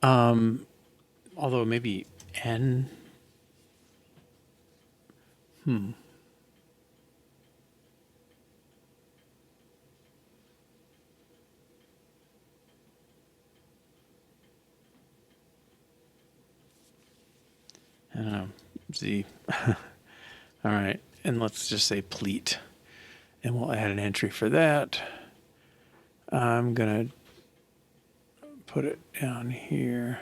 Although maybe N. I don't know. Z. All right. And let's just say pleat. And we'll add an entry for that. I'm going to put it down here.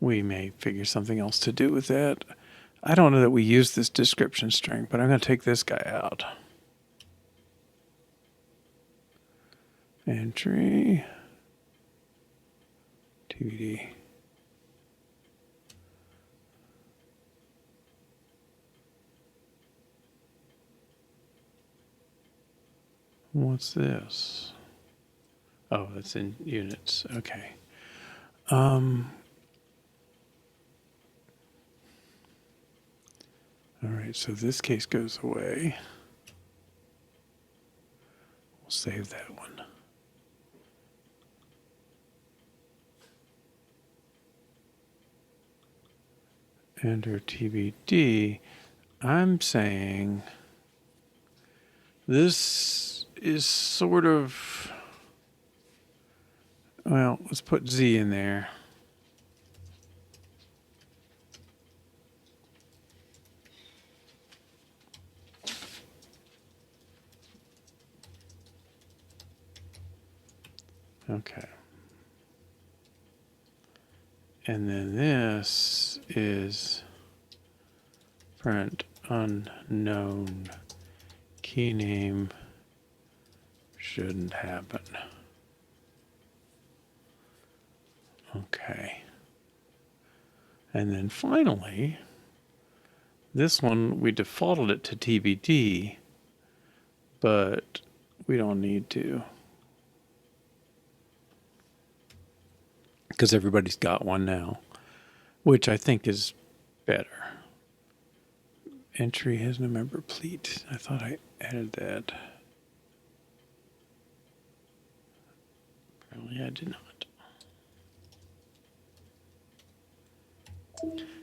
We may figure something else to do with that. I don't know that we use this description string, but I'm going to take this guy out. Entry. TBD. What's this? Oh, it's in units. Okay. All right, so this case goes away. We'll save that one. Enter TBD. I'm saying this is sort of, well, let's put Z in there. Okay. And then this is print unknown key name shouldn't happen. Okay. And then finally, this one we defaulted it to TBD, but we don't need to, because everybody's got one now, which I think is better. Entry has no member pleat. I thought I added that. Apparently I did not.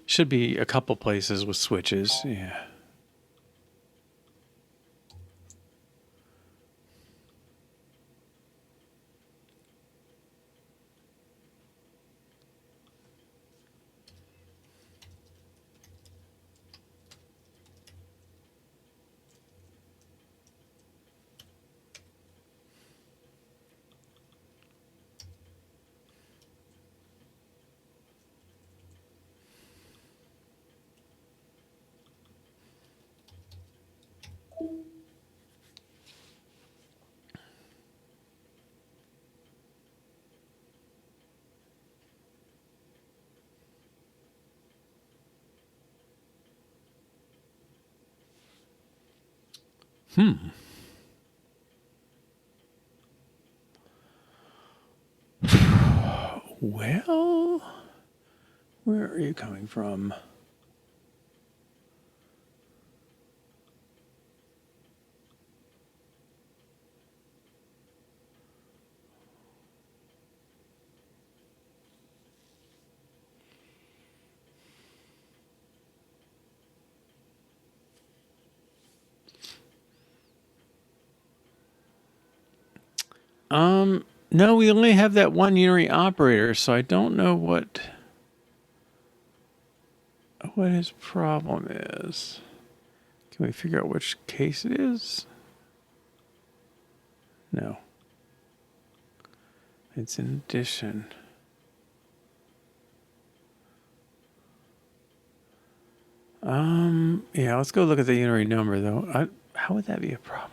Should be a couple places with switches, yeah. Well, where are you coming from? No, we only have that one unary operator, so I don't know what his problem is. Can we figure out which case it is? No. It's in addition. Yeah, let's go look at the unary number, though. How would that be a problem?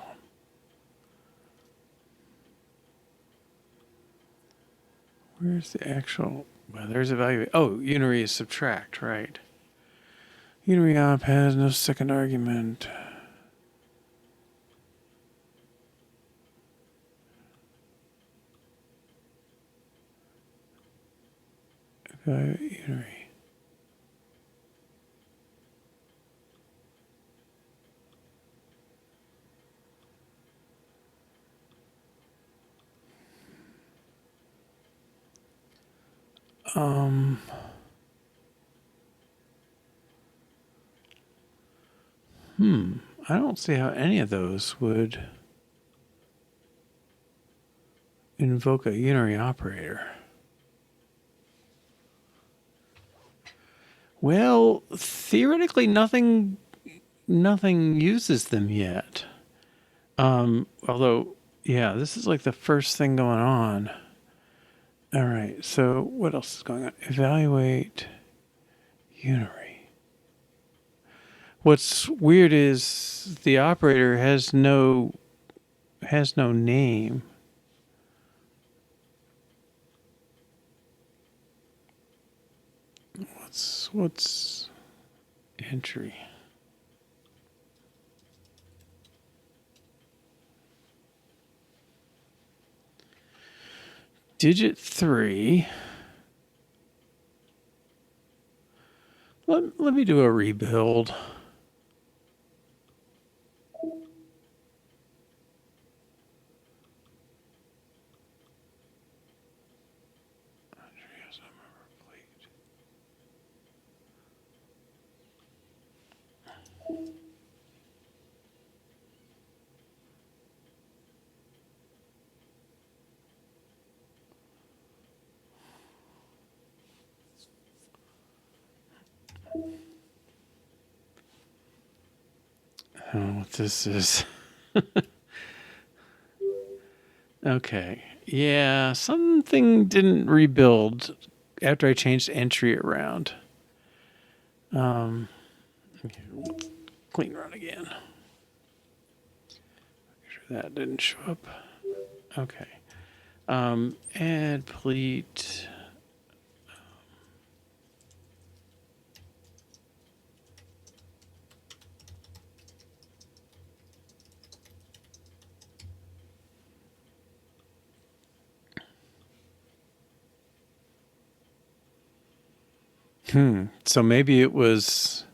Where's the actual... Well, there's evaluate. Oh, unary is subtract, right. Unary op has no second argument. Evaluate unary. I don't see how any of those would invoke a unary operator. Well, theoretically, nothing uses them yet. Although, yeah, this is like the first thing going on. All right, so what else is going on? Evaluate unary. What's weird is the operator has no name. What's entry? Digit 3. Let me do a rebuild. I don't know what this is. Okay. Yeah, something didn't rebuild after I changed entry around. Clean run again. Make sure that didn't show up. Okay. Add pleat. So maybe it was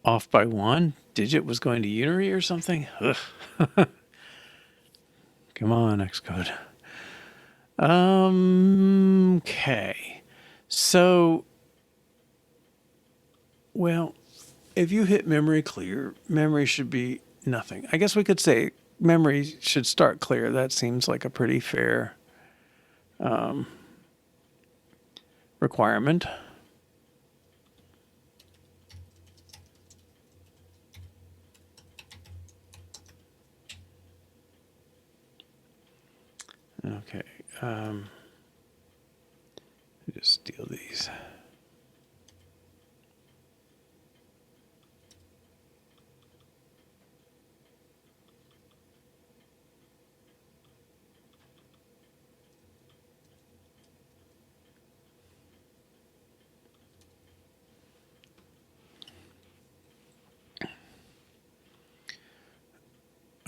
off by one digit, was going to unary or something. Ugh. Come on, Xcode. Okay. So, well, if you hit memory clear, memory should be nothing. I guess we could say memory should start clear. That seems like a pretty fair requirement. Okay. Just steal these.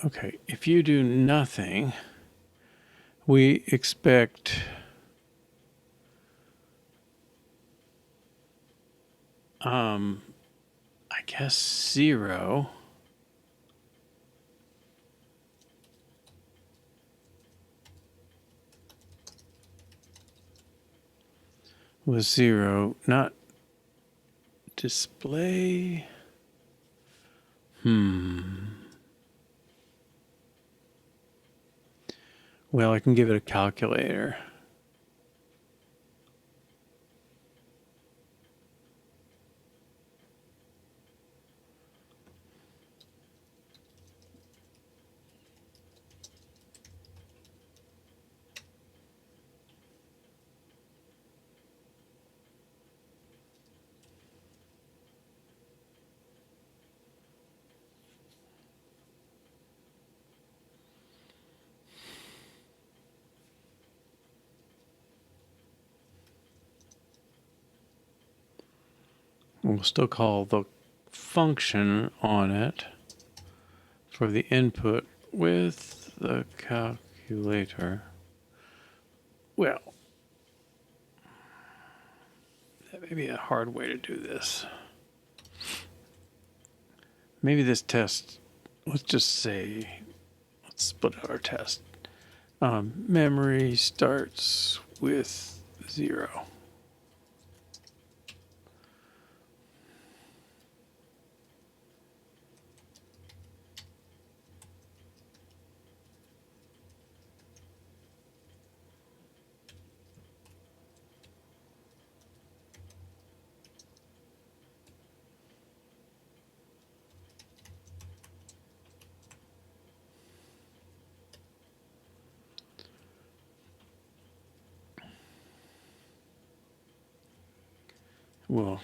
Okay, if you do nothing, we expect I guess 0. Was 0, not display. Well, I can give it a calculator. We'll still call the function on it for the input with the calculator. Well, that may be a hard way to do this. Maybe this test, let's just say, let's split out our test. Memory starts with 0. We'll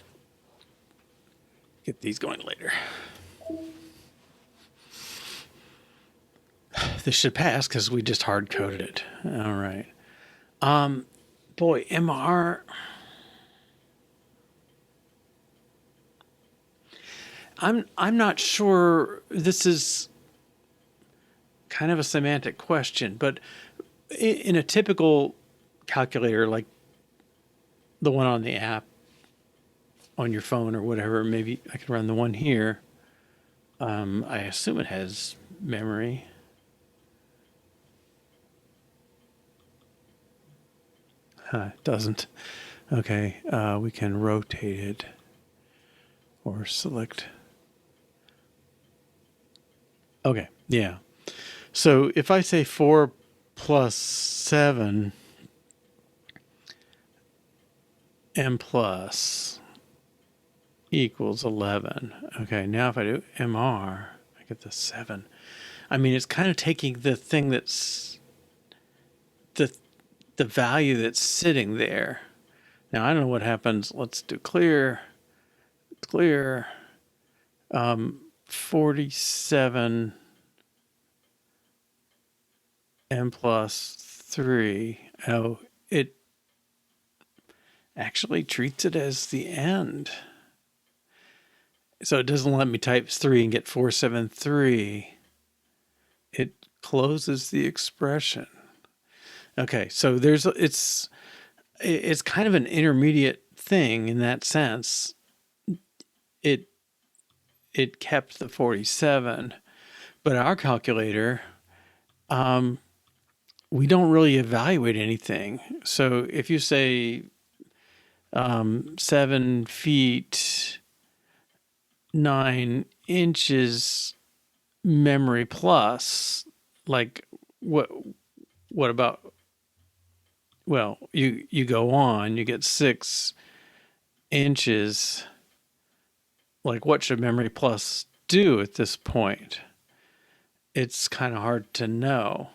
get these going later. This should pass because we just hard coded it. All right. Boy, MR. I'm not sure. This is kind of a semantic question, but in a typical calculator like the one on the app on your phone or whatever, maybe I could run the one here. I assume it has memory. It doesn't. Okay, we can rotate it or select. Okay, yeah. So if I say 4 plus 7 m plus equals 11. Okay, now if I do MR, I get the 7. I mean, it's kind of taking the thing that's the value that's sitting there. Now, I don't know what happens. Let's do clear. 47 m plus 3. Oh, it actually treats it as the end. So it doesn't let me type 3 and get 473. It closes the expression. Okay, so it's kind of an intermediate thing in that sense. It kept the 47, but our calculator, we don't really evaluate anything. So if you say 7 feet 9 inches memory plus, like what about, well, you go on, you get 6 inches. Like, what should memory plus do at this point? It's kind of hard to know.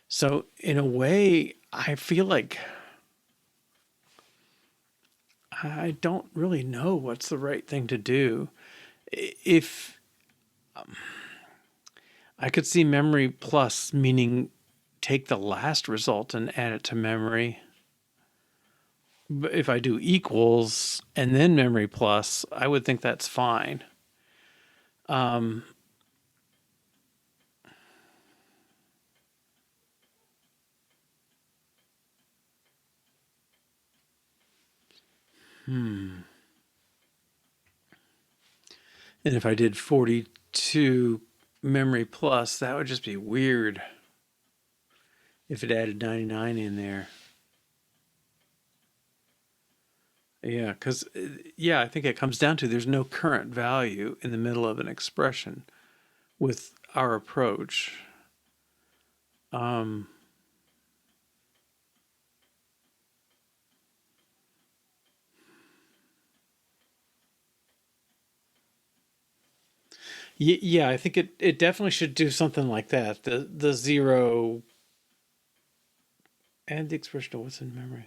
So in a way, I feel like I don't really know what's the right thing to do. If I could see memory plus meaning take the last result and add it to memory. But if I do equals and then memory plus, I would think that's fine. And if I did 42 memory plus, that would just be weird if it added 99 in there. Yeah, because, I think it comes down to there's no current value in the middle of an expression with our approach. Yeah, I think it definitely should do something like that. The zero and the expression of what's in memory.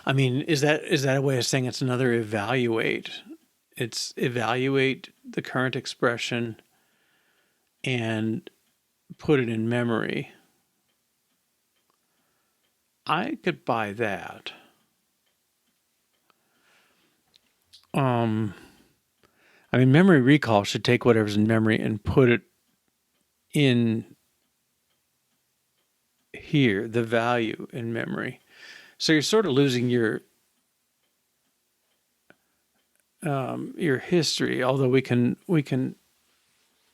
I mean, is that a way of saying it's another evaluate? It's evaluate the current expression and put it in memory. I could buy that. Um, I mean, memory recall should take whatever's in memory and put it in here, the value in memory. So you're sort of losing your history, although we can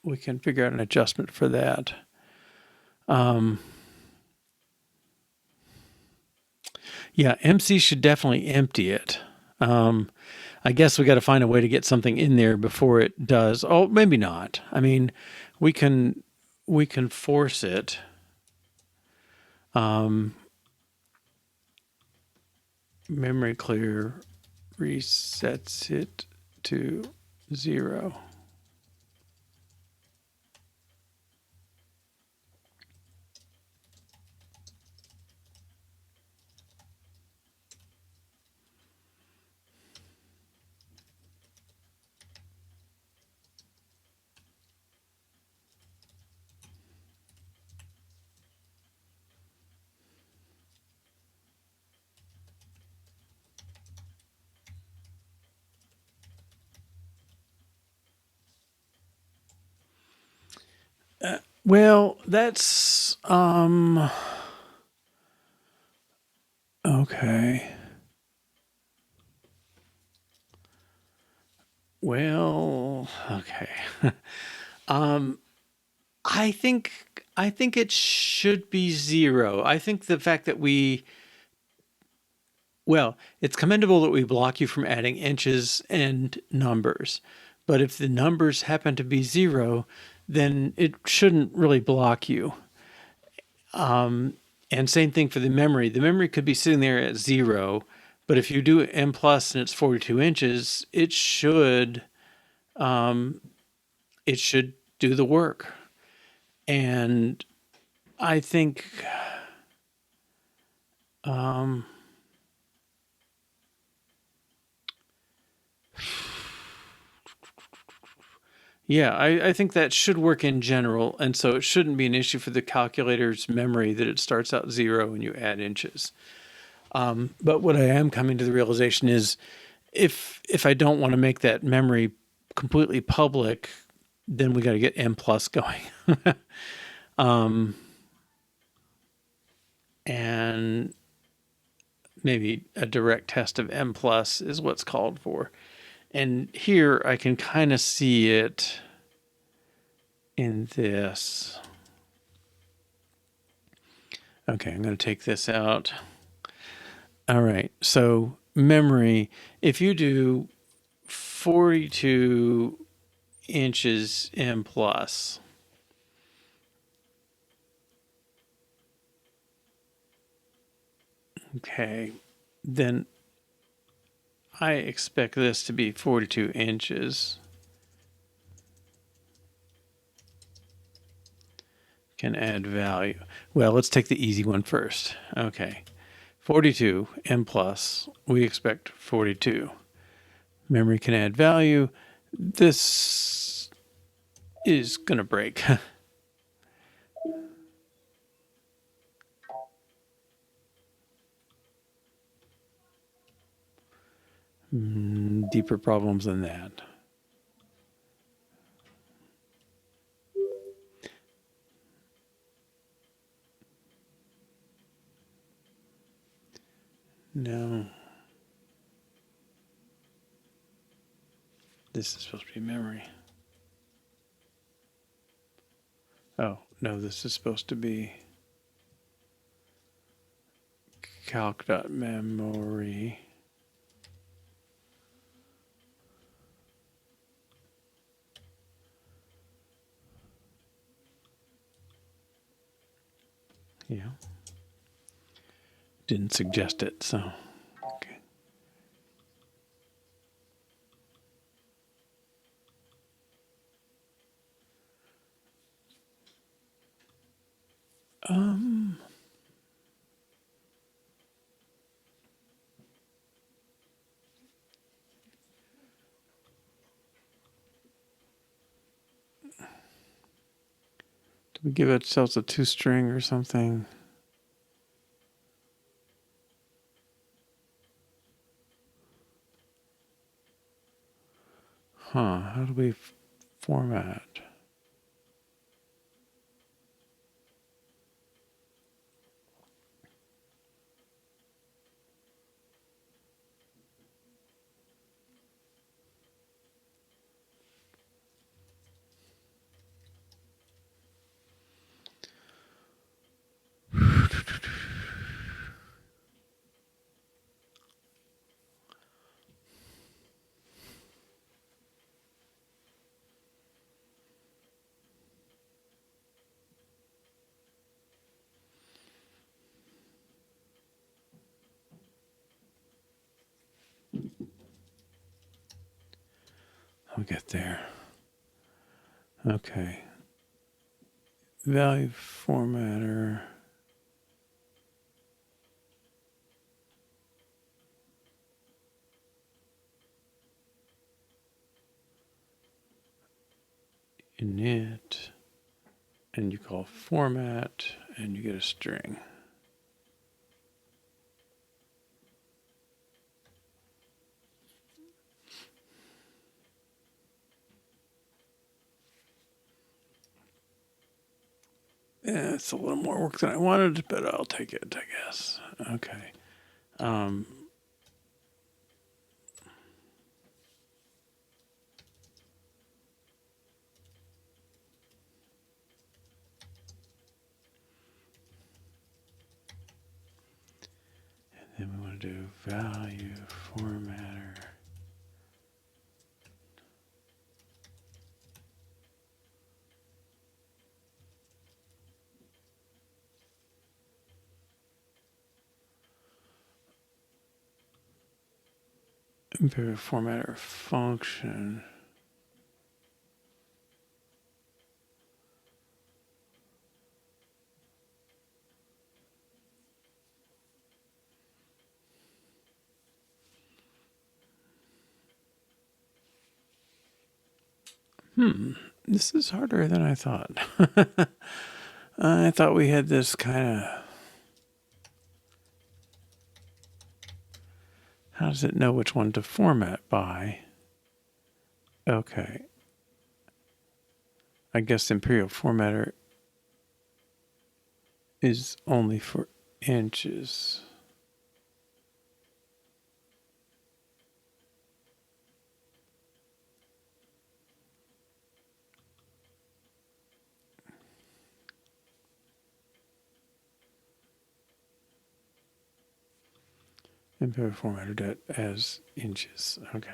figure out an adjustment for that. Yeah, MC should definitely empty it. I guess we got to find a way to get something in there before it does. Oh, maybe not. I mean, we can we can force it. Memory clear resets it to 0. Well, that's okay. Well, okay. I think it should be 0. I think the fact that it's commendable that we block you from adding inches and numbers. But if the numbers happen to be 0, then it shouldn't really block you. And same thing for the memory. The memory could be sitting there at 0, but if you do M plus and it's 42 inches, it should do the work. And I think yeah, I think that should work in general, and so it shouldn't be an issue for the calculator's memory that it starts out 0 and you add inches. But what I am coming to the realization is, if I don't want to make that memory completely public, then we got to get M plus going. And maybe a direct test of M plus is what's called for. And here I can kind of see it in this. Okay, I'm going to take this out. All right, so memory, if you do 42 inches M plus, okay, then I expect this to be 42 inches. Can add value. Well, let's take the easy one first. Okay. 42 M plus, we expect 42. Memory can add value. This is going to break. Deeper problems than that. No. This is supposed to be memory. Oh, no, this is supposed to be calc.memory. Yeah. Didn't suggest it, so okay. Um, do we give ourselves a toString or something? How do we format? I'll get there. Okay. Value formatter. Init. And you call format and you get a string. Yeah, it's a little more work than I wanted, but I'll take it, I guess. Okay. And then we want to do value formatter. Imperative formatter function. This is harder than I thought. I thought we had this kind of... How does it know which one to format by? Okay. I guess the imperial formatter is only for inches. Imperative formatter as inches. Okay.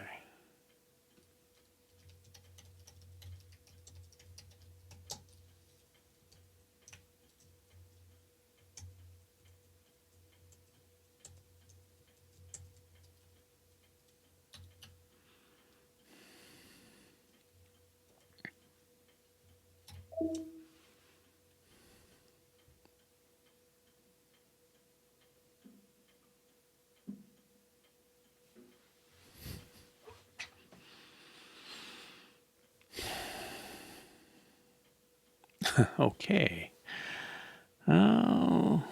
Okay. Oh.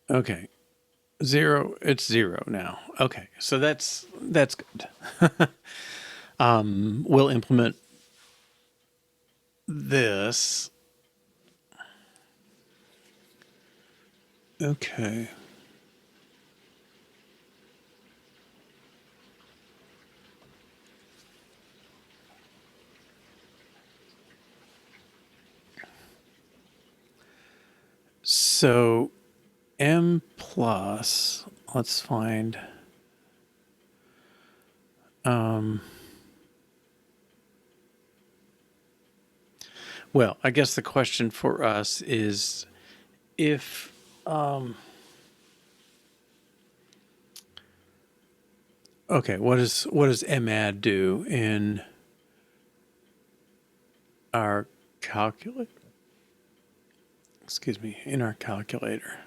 Okay. Zero. It's zero now. Okay. So that's good. We'll implement this. Okay. So m plus, let's find, well, I guess the question for us is if, okay, what does madd do in our calculator? Excuse me, in our calculator.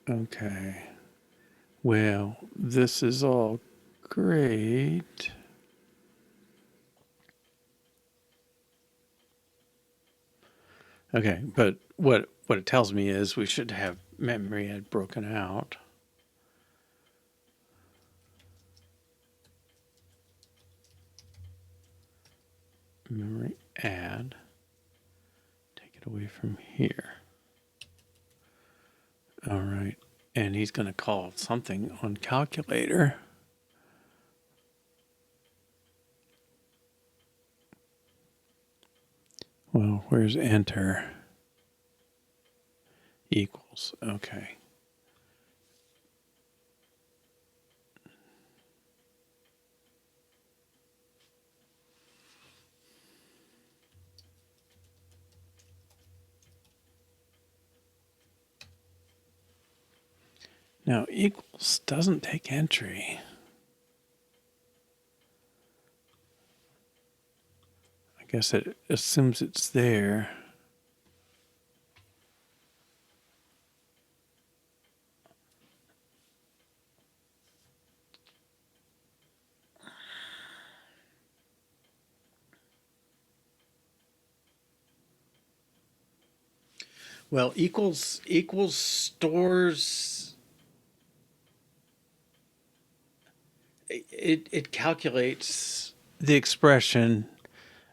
Okay. Well, this is all great. Okay, but what it tells me is we should have memory add broken out. Memory add. Take it away from here. All right. And he's going to call something on calculator. Well, where's enter? Equals. Okay. Now, equals doesn't take entry. I guess it assumes it's there. Well, equals stores, it calculates the expression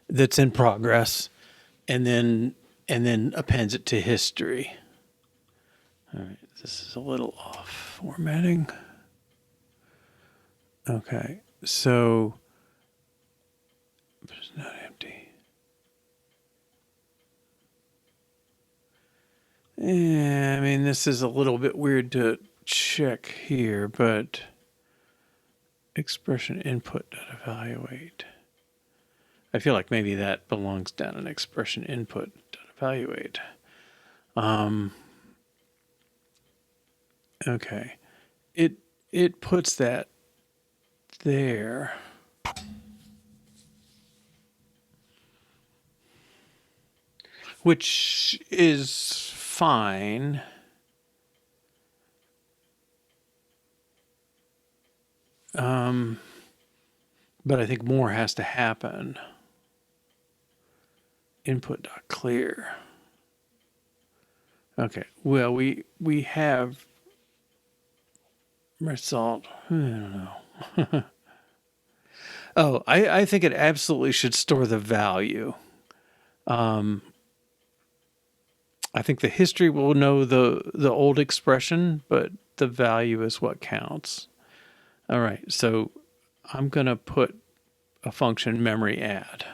that's in progress and then appends it to history. All right, this is a little off formatting. Okay, so but it's not empty. Yeah, I mean, this is a little bit weird to check here, but expression input dot evaluate. I feel like maybe that belongs down in expression input dot evaluate. Okay, it puts that there. Which is fine. But I think more has to happen. Input.clear. Okay, well, we have result. I don't know. Oh, I think it absolutely should store the value. I think the history will know the old expression, but the value is what counts. All right, so I'm going to put a function memory add.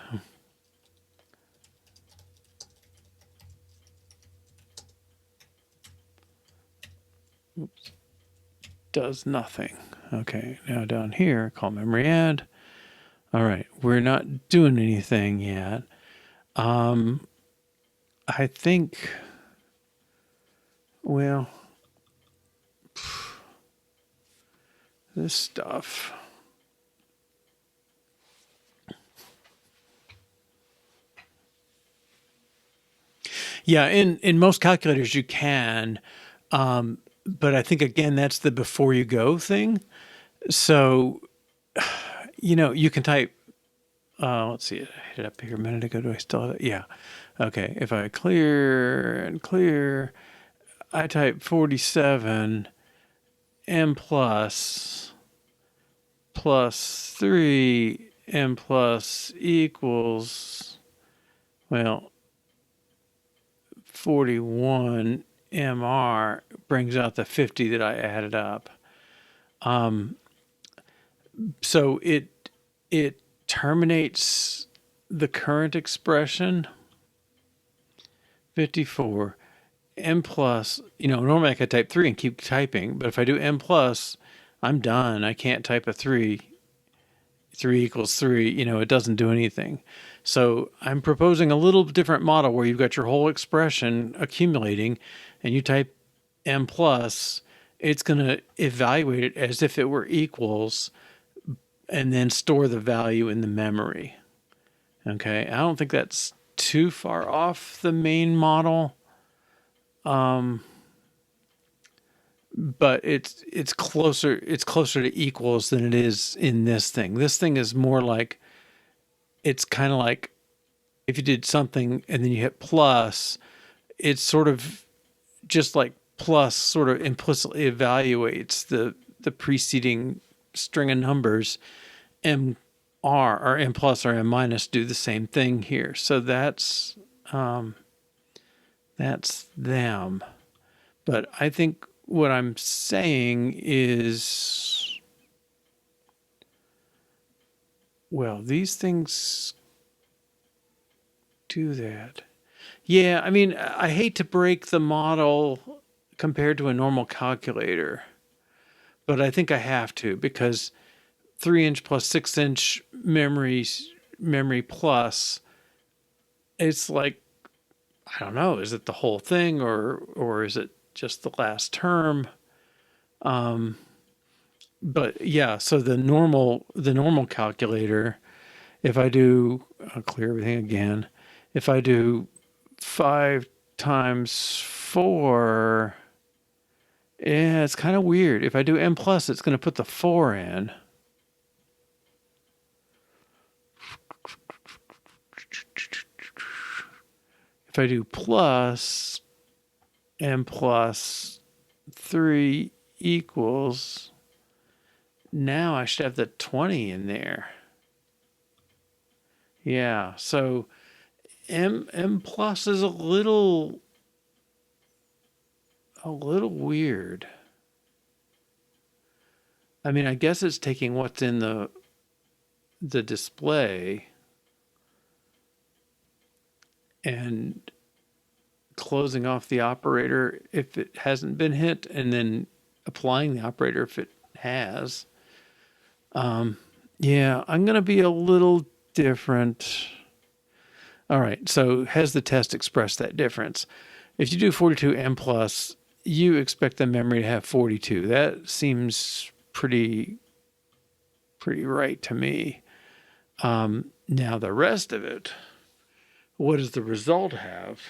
Oops. Does nothing. Okay, now down here, call memory add. All right, we're not doing anything yet. I think, well, this stuff. Yeah, in most calculators you can, but I think again that's the before you go thing. So, you can type. Let's see, I hit it up here a minute ago. Do I still have it? Yeah. Okay. If I clear and clear, I type 47 m plus 3 m plus equals, well, 41 mr brings out the 50 that I added up. So it terminates the current expression, 54. M plus, normally I could type 3 and keep typing, but if I do M plus, I'm done. I can't type a 3. 3 equals 3, it doesn't do anything. So I'm proposing a little different model where you've got your whole expression accumulating and you type M plus, it's going to evaluate it as if it were equals and then store the value in the memory. Okay, I don't think that's too far off the main model. But it's closer to equals than it is in this thing. This thing is more like, it's kind of like if you did something and then you hit plus, it's sort of just like plus sort of implicitly evaluates the preceding string of numbers. M R or M plus or M minus do the same thing here. So that's them. But I think what I'm saying is, well, these things do that. Yeah, I mean, I hate to break the model compared to a normal calculator, but I think I have to, because 3-inch plus 6-inch memory plus, it's like, I don't know, is it the whole thing or is it just the last term? But yeah, so the normal calculator, if I do, I'll clear everything again. If I do 5 times 4, yeah, it's kind of weird. If I do M plus, it's going to put the 4 in. If I do plus, M plus 3 equals, now I should have the 20 in there. Yeah, so M plus is a little weird. I mean, I guess it's taking what's in the display and closing off the operator if it hasn't been hit, and then applying the operator if it has. Yeah, I'm going to be a little different. All right, so has the test expressed that difference? If you do 42 M plus, you expect the memory to have 42. That seems pretty right to me. Now the rest of it, what does the result have?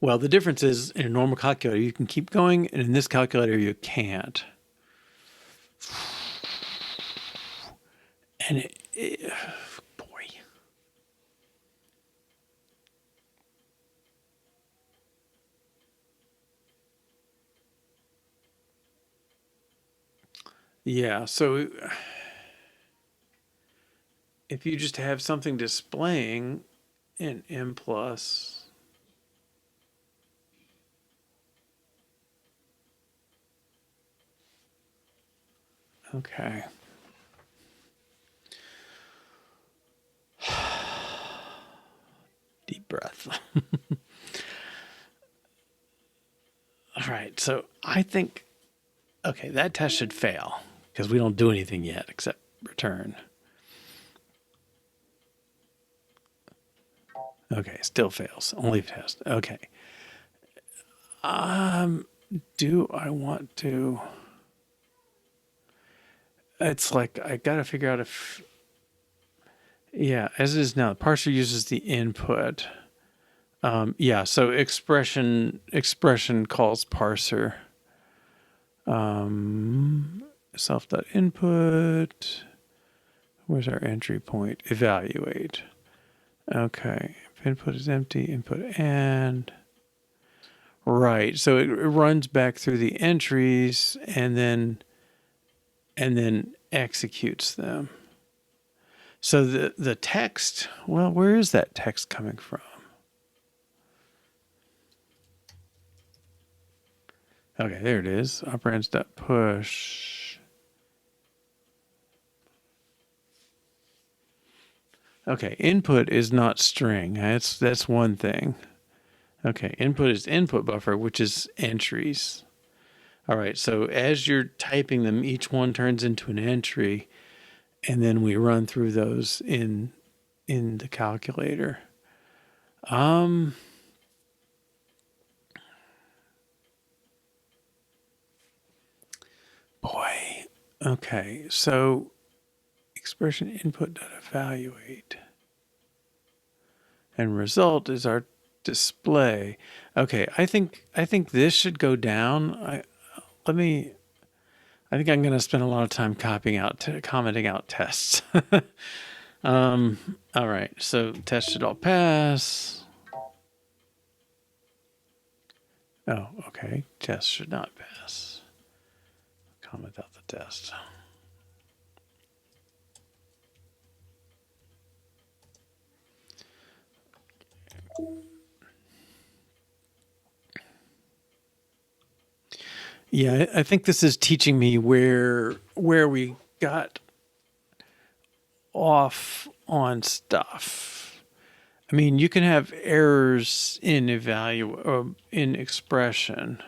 Well, the difference is in a normal calculator, you can keep going, and in this calculator, you can't. And boy. Yeah, so if you just have something displaying in M plus, okay. Deep breath. All right, so I think, okay, that test should fail because we don't do anything yet except return. Okay, still fails. Only test. Okay. Do I want to? It's like I gotta figure out if. Yeah, as it is now, the parser uses the input. Yeah, so expression calls parser. Self.input. Where's our entry point? Evaluate. Okay, if input is empty, input and. Right, so it runs back through the entries and then executes them. So the text, well, where is that text coming from? Okay, there it is. Operands.push. Okay, input is not string. That's one thing. Okay, input is input buffer, which is entries. All right, so as you're typing them, each one turns into an entry, and then we run through those in the calculator. Boy. Okay, so expression input.evaluate. And result is our display. Okay, I think this should go down. I think I'm going to spend a lot of time commenting out tests. All right, so test should all pass. Oh, okay. Test should not pass. Comment out the test. Yeah, I think this is teaching me where we got off on stuff. I mean, you can have errors in in expression.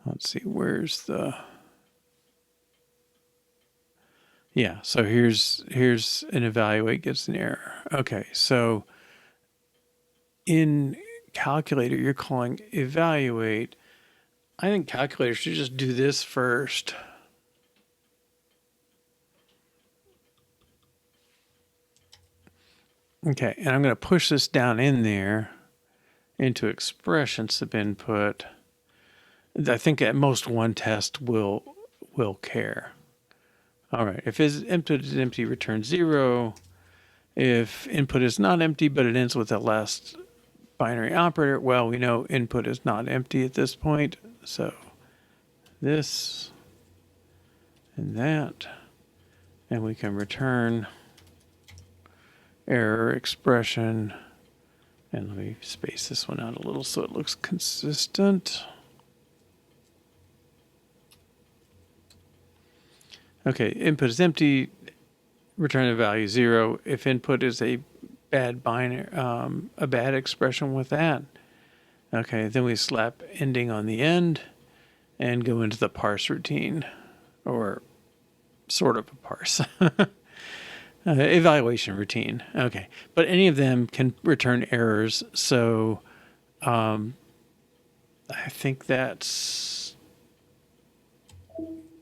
Let's see, where's the... Yeah, so here's an evaluate gets an error. Okay, so in calculator, you're calling evaluate. I think calculator should just do this first. Okay, and I'm going to push this down in there into expression sub input. I think at most one test will care. All right, if his input is empty, return 0. If input is not empty, but it ends with the last binary operator, well, we know input is not empty at this point. So this and that, and we can return error expression. And let me space this one out a little so it looks consistent. Okay, input is empty, return the value 0. If input is a bad binary, a bad expression with that. Okay, then we slap ending on the end and go into the parse routine, or sort of a parse. Evaluation routine. Okay, but any of them can return errors, so I think that's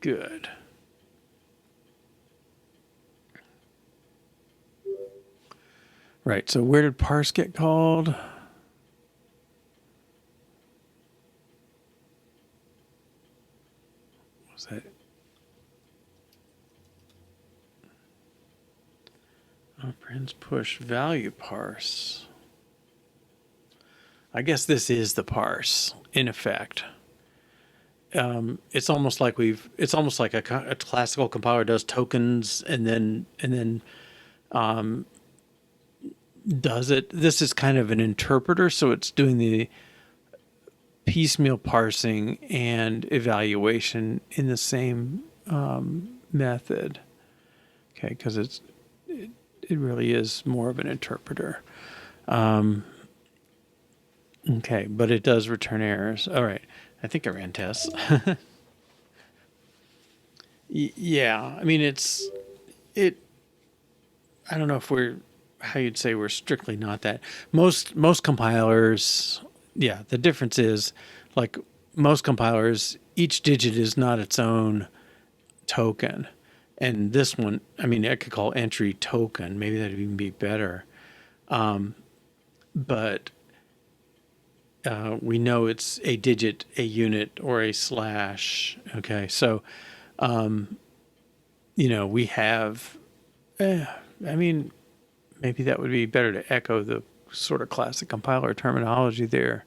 good. Right, so where did parse get called? What was that? Operands push value parse. I guess this is the parse in effect. It's almost like a classical compiler does tokens and then does it. This is kind of an interpreter, so it's doing the piecemeal parsing and evaluation in the same method. Okay, because it really is more of an interpreter. Okay, but it does return errors. All right, I think I ran tests. Yeah, I mean I don't know if how you'd say we're strictly not that. Most compilers, yeah, the difference is like most compilers, each digit is not its own token. And this one, I mean, I could call entry token. Maybe that'd even be better. But we know it's a digit, a unit, or a slash. Okay, so, we have, I mean, maybe that would be better to echo the sort of classic compiler terminology there.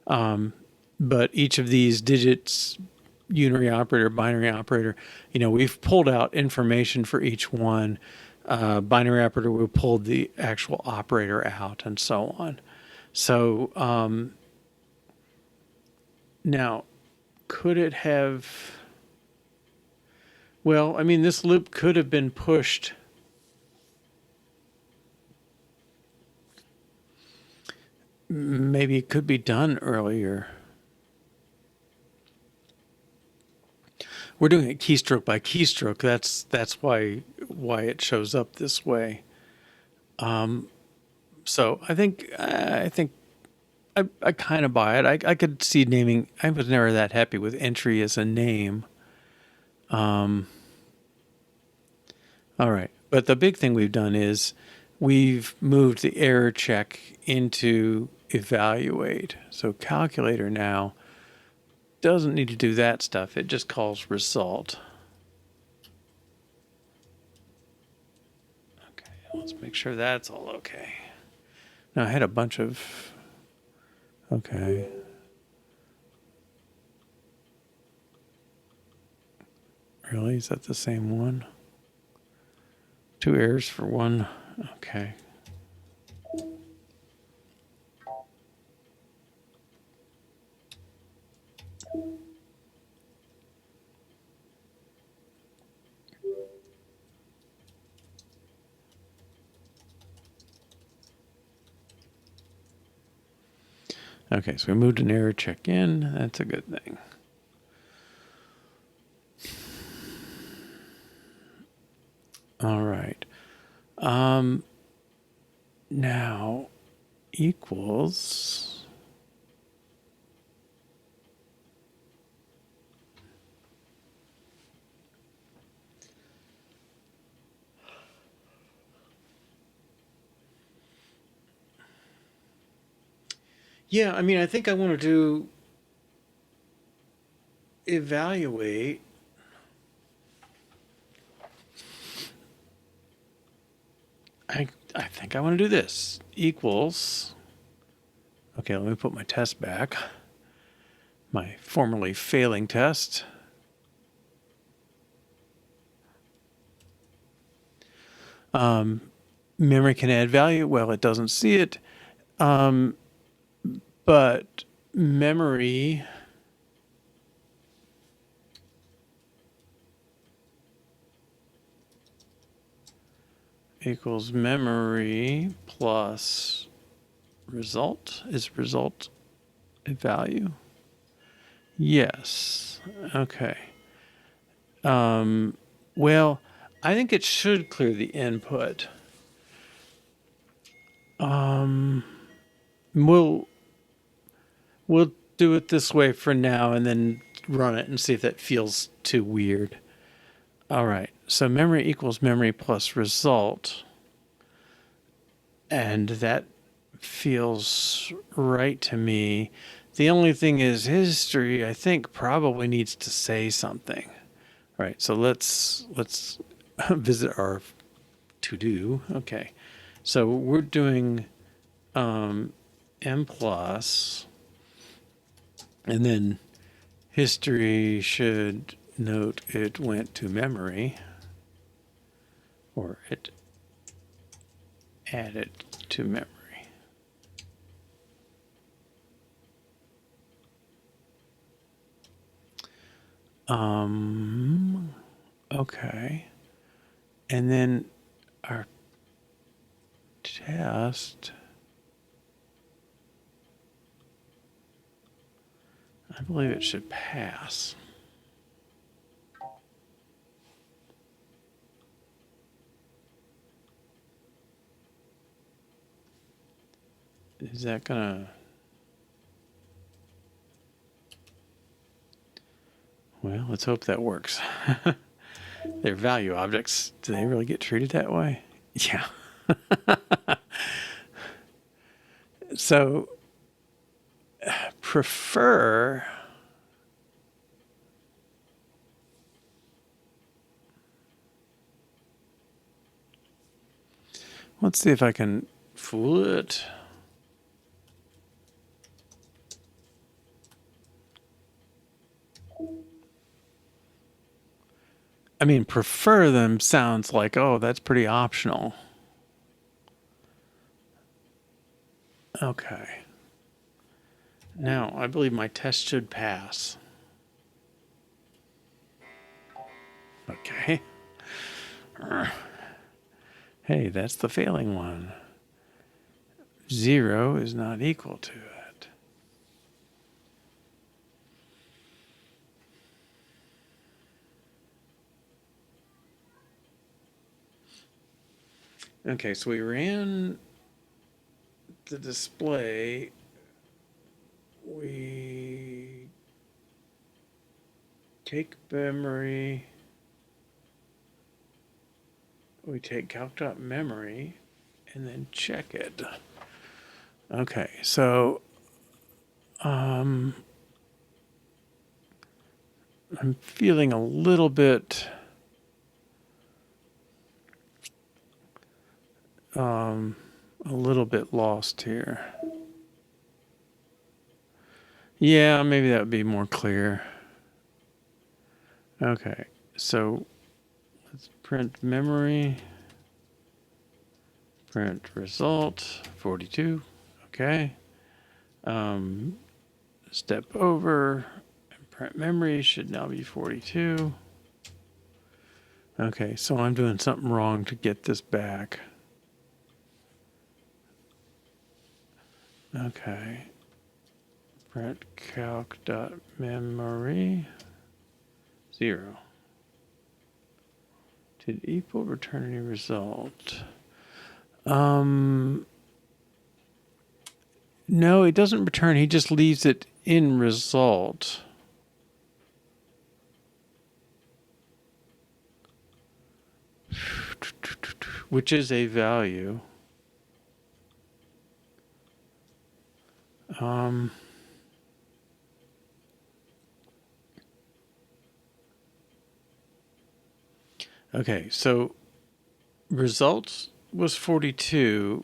But each of these digits, unary operator, binary operator, we've pulled out information for each one. Binary operator, we pulled the actual operator out and so on. So now, could it have... Well, I mean, this loop could have been pushed maybe it could be done earlier. We're doing it keystroke by keystroke. That's why it shows up this way. So I think I kind of buy it. I could see naming. I was never that happy with entry as a name. All right, but the big thing we've done is we've moved the error check into evaluate. So calculator now doesn't need to do that stuff. It just calls result. Okay, let's make sure that's all okay. Now I had a bunch of, okay. Really, is that the same one? 2 errors for one, okay. Okay, so we moved an error check in. That's a good thing. All right. Now equals. Yeah, I mean, I think I want to do evaluate. I think I want to do this. Equals. Okay, let me put my test back. My formerly failing test. Memory can add value. Well, it doesn't see it. But memory equals memory plus result. Is result a value? Yes. Okay. Well, I think it should clear the input. We'll do it this way for now and then run it and see if that feels too weird. All right. So memory equals memory plus result. And that feels right to me. The only thing is history, I think, probably needs to say something. All right, so let's visit our to-do. Okay, so we're doing m plus, and then history should note it went to memory, or it added to memory. Okay. And then our test, I believe it should pass. Is that gonna... Well, let's hope that works. They're value objects. Do they really get treated that way? Yeah. So, prefer... Let's see if I can fool it. I mean, prefer them sounds like, oh, that's pretty optional. Okay. Now, I believe my test should pass. Okay. Hey, that's the failing one. 0 is not equal to it. Okay, so we ran the display. We take memory. We take calc.memory and then check it. Okay, so I'm feeling a little bit lost here. Yeah, maybe that would be more clear. Okay, so let's print memory, print result, 42, okay. Step over, and print memory should now be 42. Okay, so I'm doing something wrong to get this back. Okay, print calc.memory, 0. Did equal return any result? No, it doesn't return. He just leaves it in result. Which is a value. Okay, so results was 42.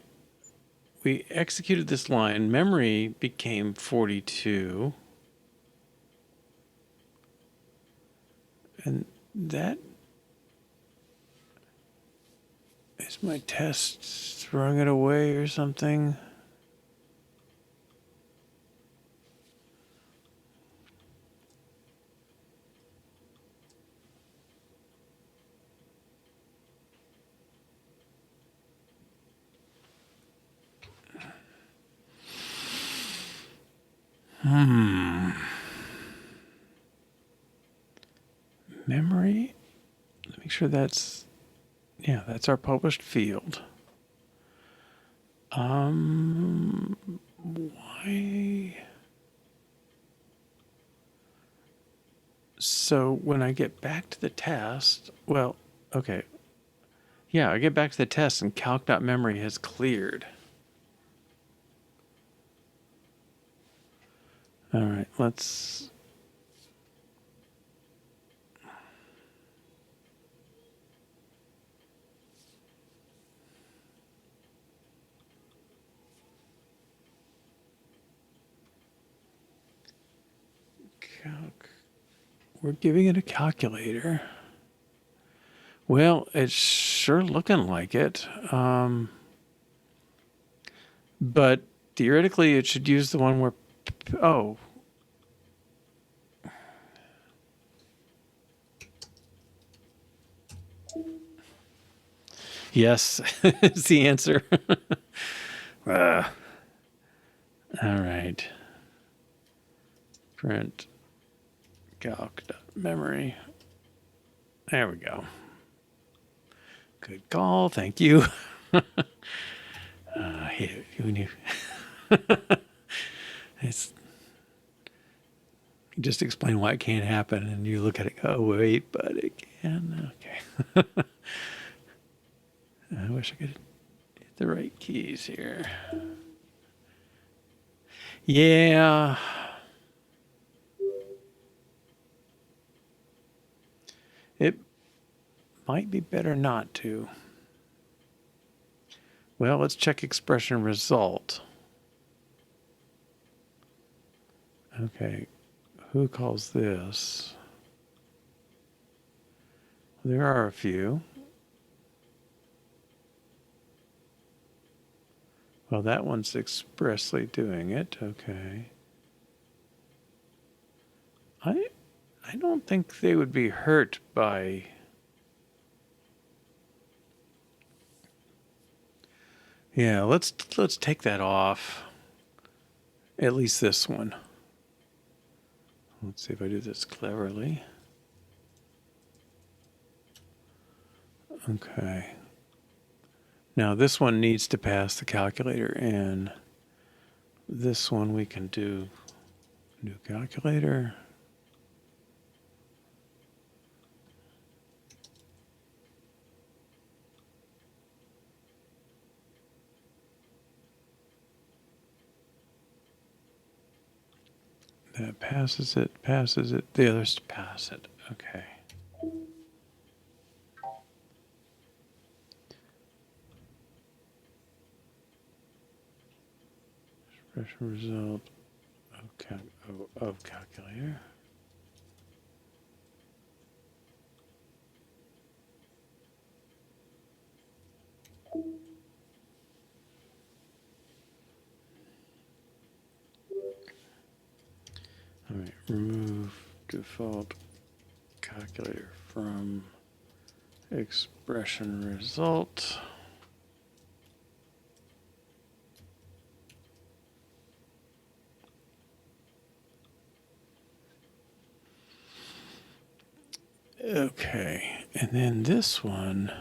We executed this line. Memory became 42. And that is my test throwing it away or something. Memory. Let me make sure that's, yeah, that's our published field. Why? So when I get back to the test, well, okay. Yeah, I get back to the test and calc.memory has cleared. All right, let's. Calc. We're giving it a calculator. Well, it's sure looking like it. But theoretically, it should use the one where, oh. Yes, is the answer. All right. Print calc.memory. There we go. Good call. Thank you. I hate it when you. It's. You just explain why it can't happen, and you look at it. Oh wait, but it can. Okay. I wish I could hit the right keys here. Yeah. It might be better not to. Well, let's check expression result. Okay, who calls this? There are a few. Well, that one's expressly doing it. Okay. I don't think they would be hurt by Yeah, let's take that off. At least this one. Let's see if I do this cleverly. Okay. Now this one needs to pass the calculator, and this one we can do new calculator. That passes it, the others pass it. Okay. Expression result of calculator. All right, remove default calculator from expression result. Okay, and then this one.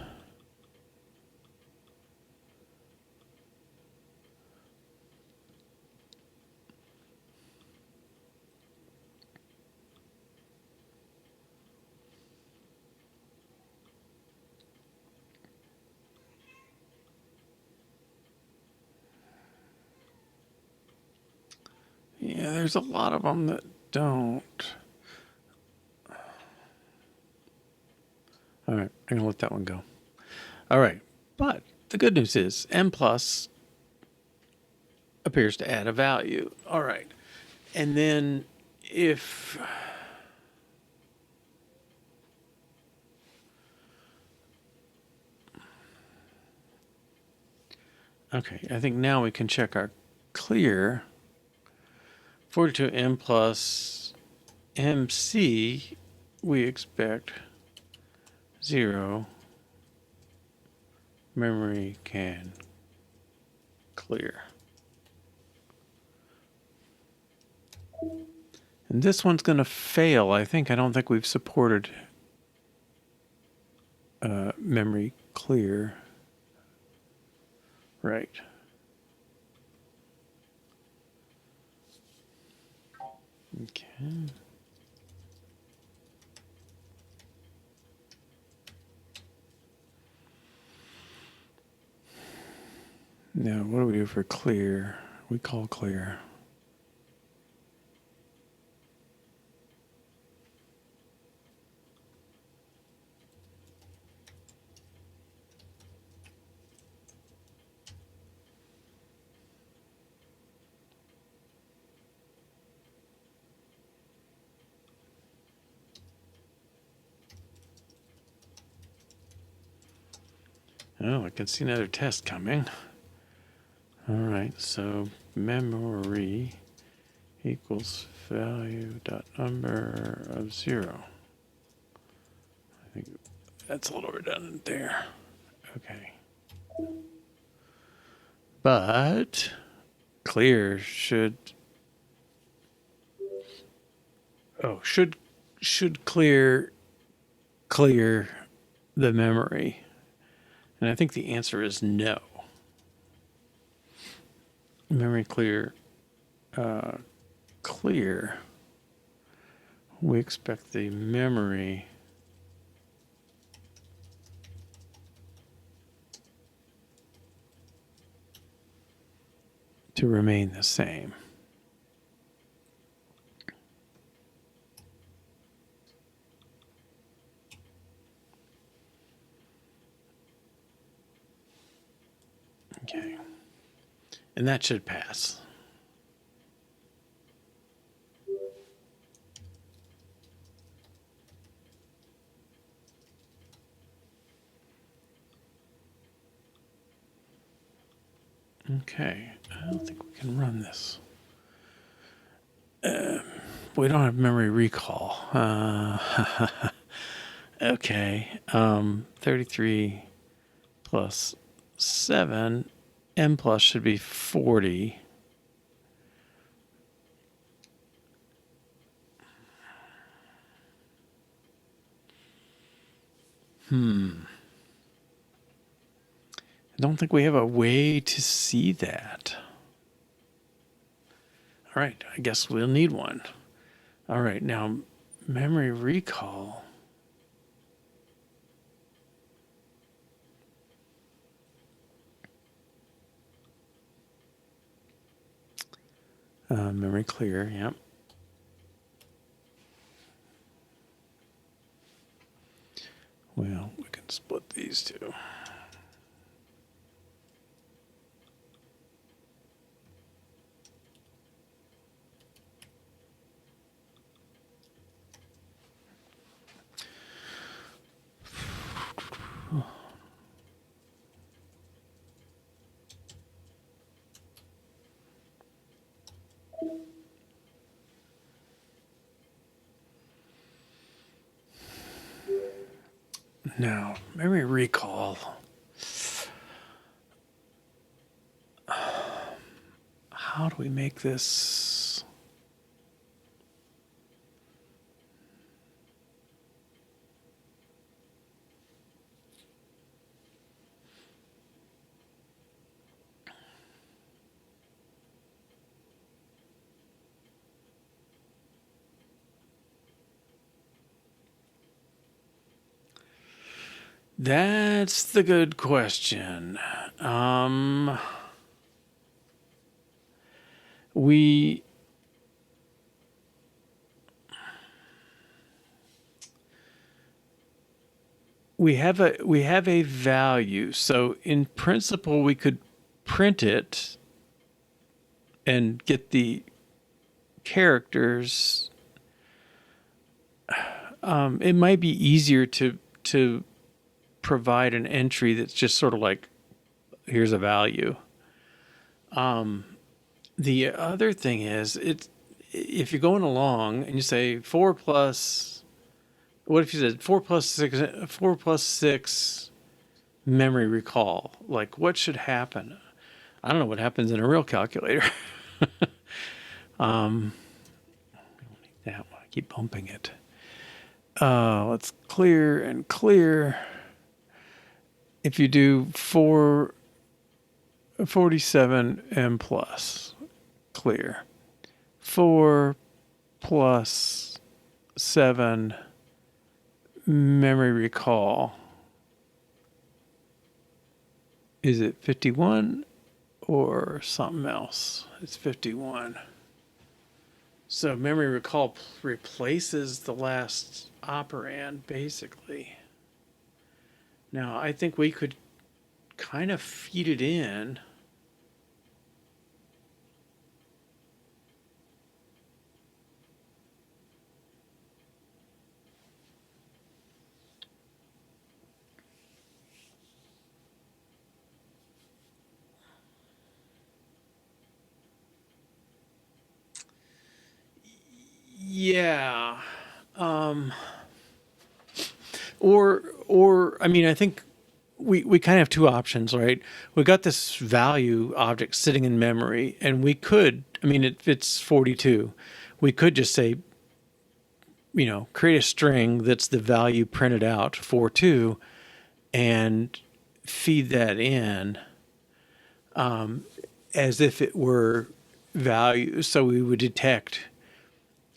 Yeah, there's a lot of them that don't. All right, I'm gonna let that one go. All right, but the good news is M plus appears to add a value. All right, and then if okay, I think now we can check our clear. 42M plus MC, we expect 0. Memory can clear. And this one's going to fail, I think. I don't think we've supported memory clear. Right. Okay. Now, what do we do for clear? We call clear. Oh, I can see another test coming. All right, so memory equals value dot number of 0. I think that's a little redundant there. Okay. But clear should clear the memory. And I think the answer is no. Memory clear, clear. We expect the memory to remain the same. Okay. And that should pass. Okay, I don't think we can run this. We don't have memory recall. Okay, 33 plus 7 M plus should be 40. I don't think we have a way to see that. All right, I guess we'll need one. All right, now memory recall. Memory clear, yep. Well, we can split these two. Now, memory recall. How do we make this? That's the good question. We have a value. So in principle, we could print it and get the characters. It might be easier to provide an entry that's just sort of like, here's a value. The other thing is, if you're going along and you say 4 plus, what if you said 4 plus 6 memory recall? Like, what should happen? I don't know what happens in a real calculator. I don't need that one. I keep bumping it. Let's clear and clear. If you do 47 M plus, clear. 4 plus 7 memory recall. Is it 51 or something else? It's 51. So memory recall replaces the last operand, basically. Now, I think we could kind of feed it in. Yeah. Or I mean, I think we kind of have two options, right? We got this value object sitting in memory, and we could, I mean, it's 42. We could just say, create a string that's the value printed out, 42, and feed that in as if it were value. So we would detect,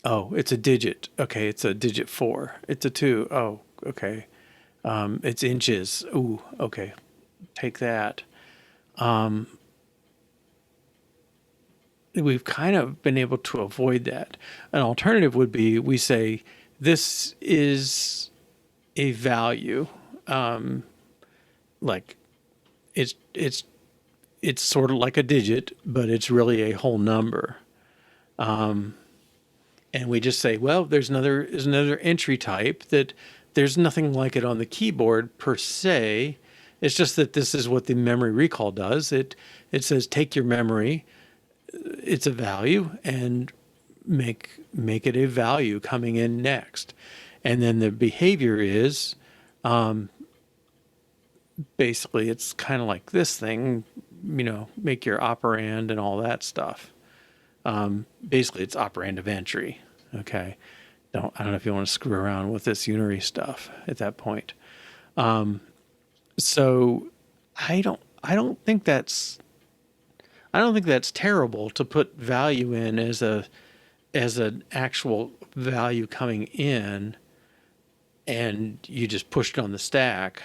oh, it's a digit. Okay, it's a digit 4. It's a 2. Oh, okay. It's inches. Ooh, okay. Take that. We've kind of been able to avoid that. An alternative would be we say this is a value. Like it's sort of like a digit, but it's really a whole number. And we just say, well, there's another entry type that there's nothing like it on the keyboard per se. It's just that this is what the memory recall does. It says take your memory, it's a value, and make it a value coming in next. And then the behavior is basically it's kind of like this thing, make your operand and all that stuff. Basically, it's operand of entry. Okay. I don't know if you want to screw around with this unary stuff at that point. So I don't think that's terrible to put value in as an actual value coming in, and you just push it on the stack.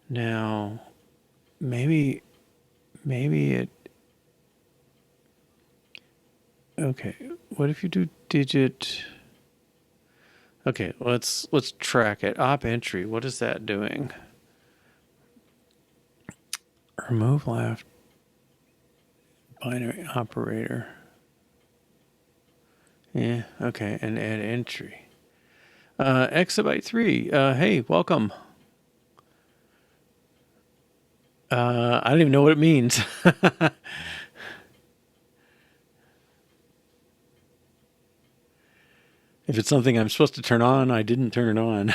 Now, maybe it. Okay, what if you do digit? Okay, let's track it. Op entry. What is that doing? Remove left binary operator. Yeah, okay, and add entry. Exabyte 3. Hey, welcome. I don't even know what it means. If it's something I'm supposed to turn on, I didn't turn it on.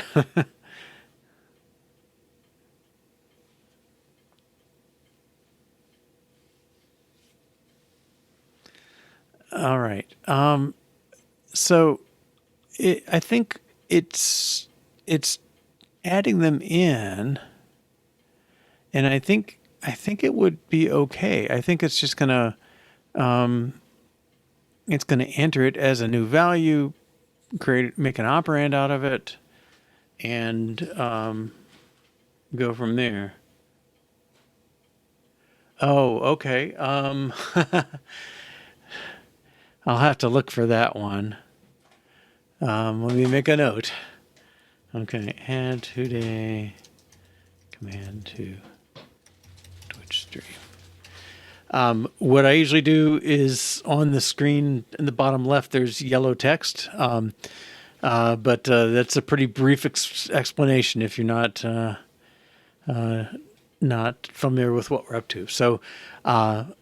All right. So I think it's adding them in, and I think it would be okay. I think it's just gonna enter it as a new value, make an operand out of it, and go from there. Oh, okay. I'll have to look for that one. Let me make a note. Okay, add today command to Twitch stream. What I usually do is on the screen in the bottom left, there's yellow text. But that's a pretty brief explanation if you're not familiar with what we're up to. So I'll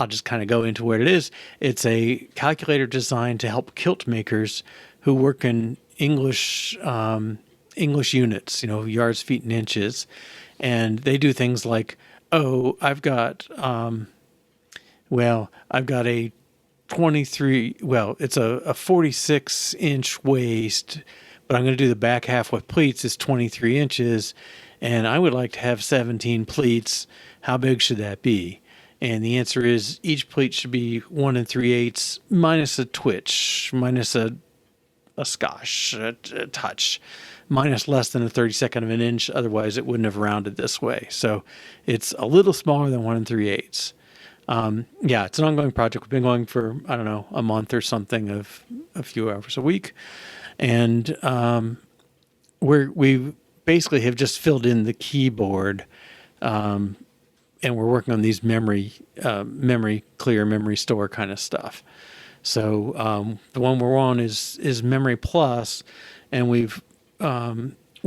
just kind of go into what it is. It's a calculator designed to help Kilt makers who work in English units, yards, feet, and inches. And they do things like, I've got a 23, it's a 46-inch waist, but I'm going to do the back half with pleats is 23 inches, and I would like to have 17 pleats. How big should that be? And the answer is each pleat should be 1 3/8 minus a twitch, minus a skosh, a touch, minus less than a 32nd of an inch. Otherwise, it wouldn't have rounded this way. So it's a little smaller than 1 3/8. It's an ongoing project. We've been going for, I don't know, a month or something, of a few hours a week. And we basically have just filled in the keyboard, and we're working on these memory clear, memory store kind of stuff. So the one we're on is Memory Plus, and we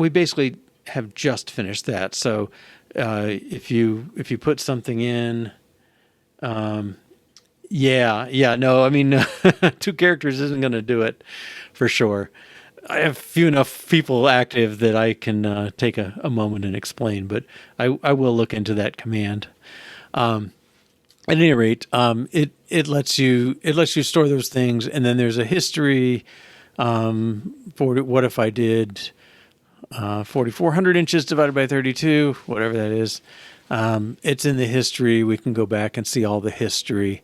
basically have just finished that. So if you put something in, no, I mean 2 characters isn't going to do it for sure. I have few enough people active that I can take a moment and explain, but I will look into that command. At any rate, it lets you store those things, and then there's a history for what if I did 4,400 inches divided by 32, whatever that is. It's in the history. We can go back and see all the history.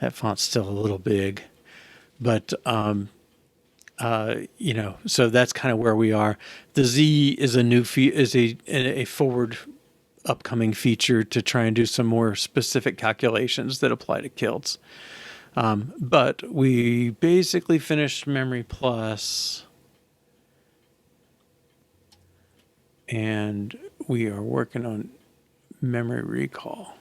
That font's still a little big, but so that's kind of where we are. The Z is a new is a forward upcoming feature to try and do some more specific calculations that apply to kilts. But we basically finished Memory Plus, and we are working on Memory Recall.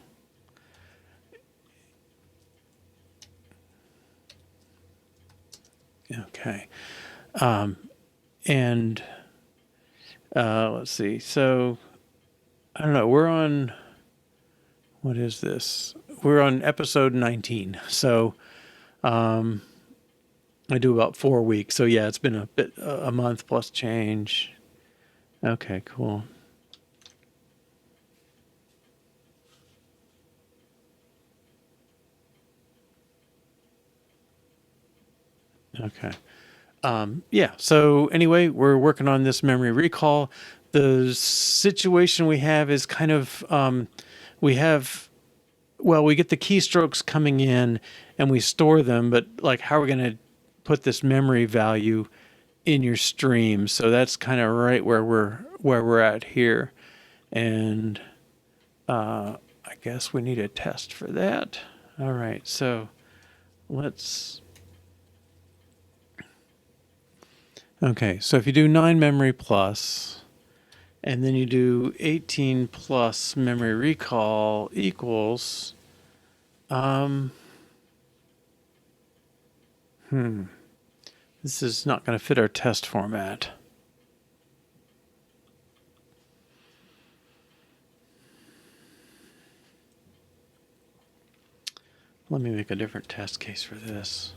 Okay. And let's see. So I don't know. We're on, what is this? We're on episode 19. So I do about 4 weeks. So yeah, it's been a month plus change. Okay, cool. Okay. Yeah. So anyway, we're working on this memory recall. The situation we have is kind of, we have, well, we get the keystrokes coming in and we store them, but like, how are we going to put this memory value in your stream? So that's kind of right where we're at here. And, I guess we need a test for that. All right. So let's, okay. So if you do 9 memory plus, and then you do 18 plus memory recall equals, this is not going to fit our test format. Let me make a different test case for this.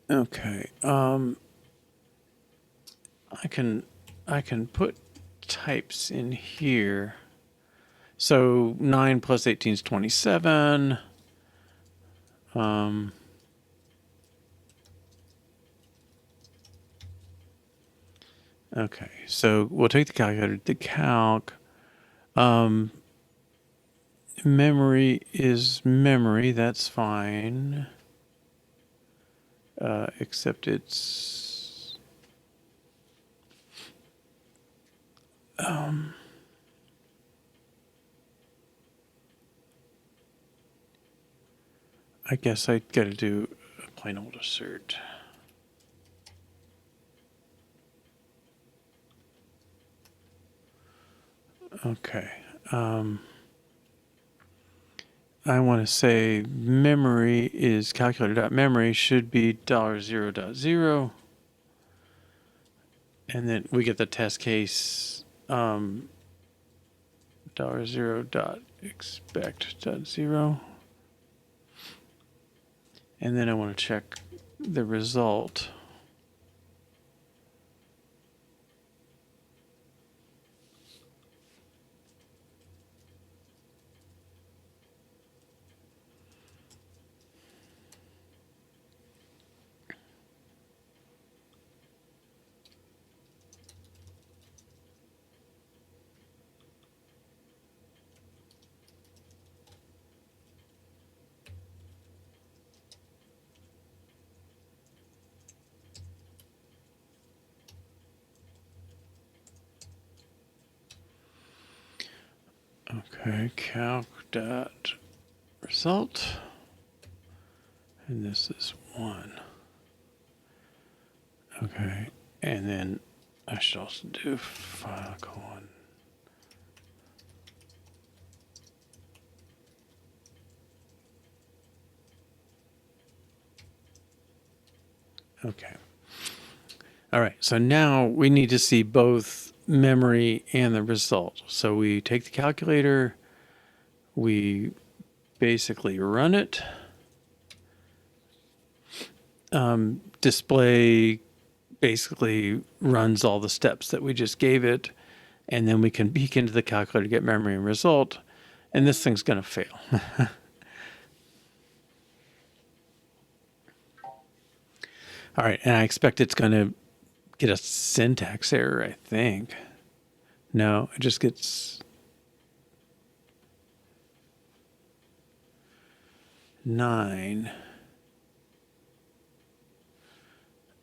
Okay, I can put types in here. So 9 plus 18 is 27. Okay, so we'll take the calculator to calc. Memory is memory, that's fine. Except it's, I guess I gotta do a plain old assert. Okay. I want to say memory is calculator.memory should be $0.0. And then we get the test case $0.expect.0. And then I want to check the result. Okay, calc dot result, and this is 1. Okay, and then I should also do file colon. Okay. All right, so now we need to see both memory and the result. So we take the calculator, we basically run it, display basically runs all the steps that we just gave it, and then we can peek into the calculator to get memory and result, and this thing's going to fail. All right, and I expect it's going to get a syntax error, I think. No, it just gets 9.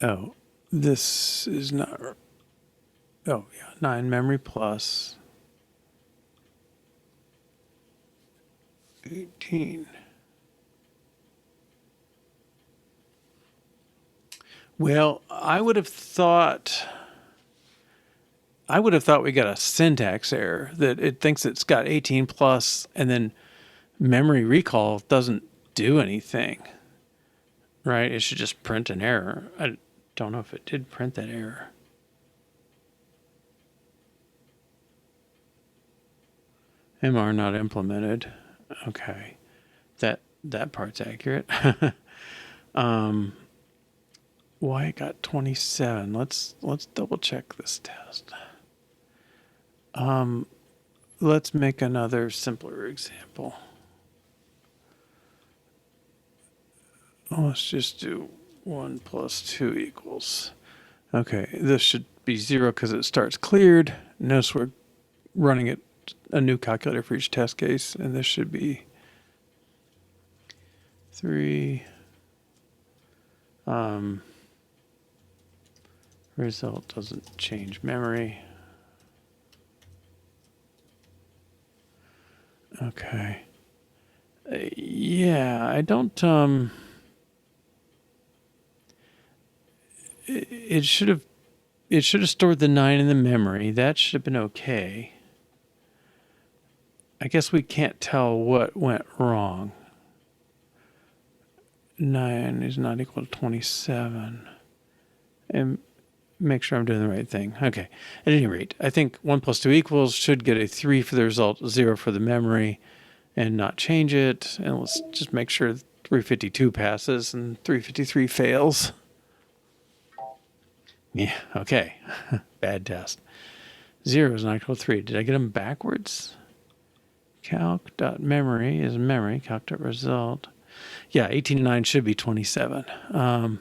Oh, this is not. Oh, yeah, 9 memory plus 18. Well, I would have thought I would have thought we got a syntax error, that it thinks it's got 18 plus, and then memory recall doesn't do anything, right? It should just print an error. I don't know if it did print that error. MR not implemented. Okay, that part's accurate. Why it got 27? Let's double check this test. Let's make another simpler example. Let's just do 1 plus 2 equals. Okay, this should be 0 because it starts cleared. Notice we're running it a new calculator for each test case, and this should be 3. Result doesn't change memory. Okay. Yeah, I don't, it should have stored the 9 in the memory. That should have been okay. I guess we can't tell what went wrong. 9 is not equal to 27. And make sure I'm doing the right thing. Okay. At any rate, I think 1 plus 2 equals should get a 3 for the result, 0 for the memory, and not change it. And let's just make sure 352 passes and 353 fails. Yeah, okay. Bad test. 0 is not equal to 3. Did I get them backwards? Calc.memory is memory. Calc.result. Yeah, 18 and 9 should be 27. And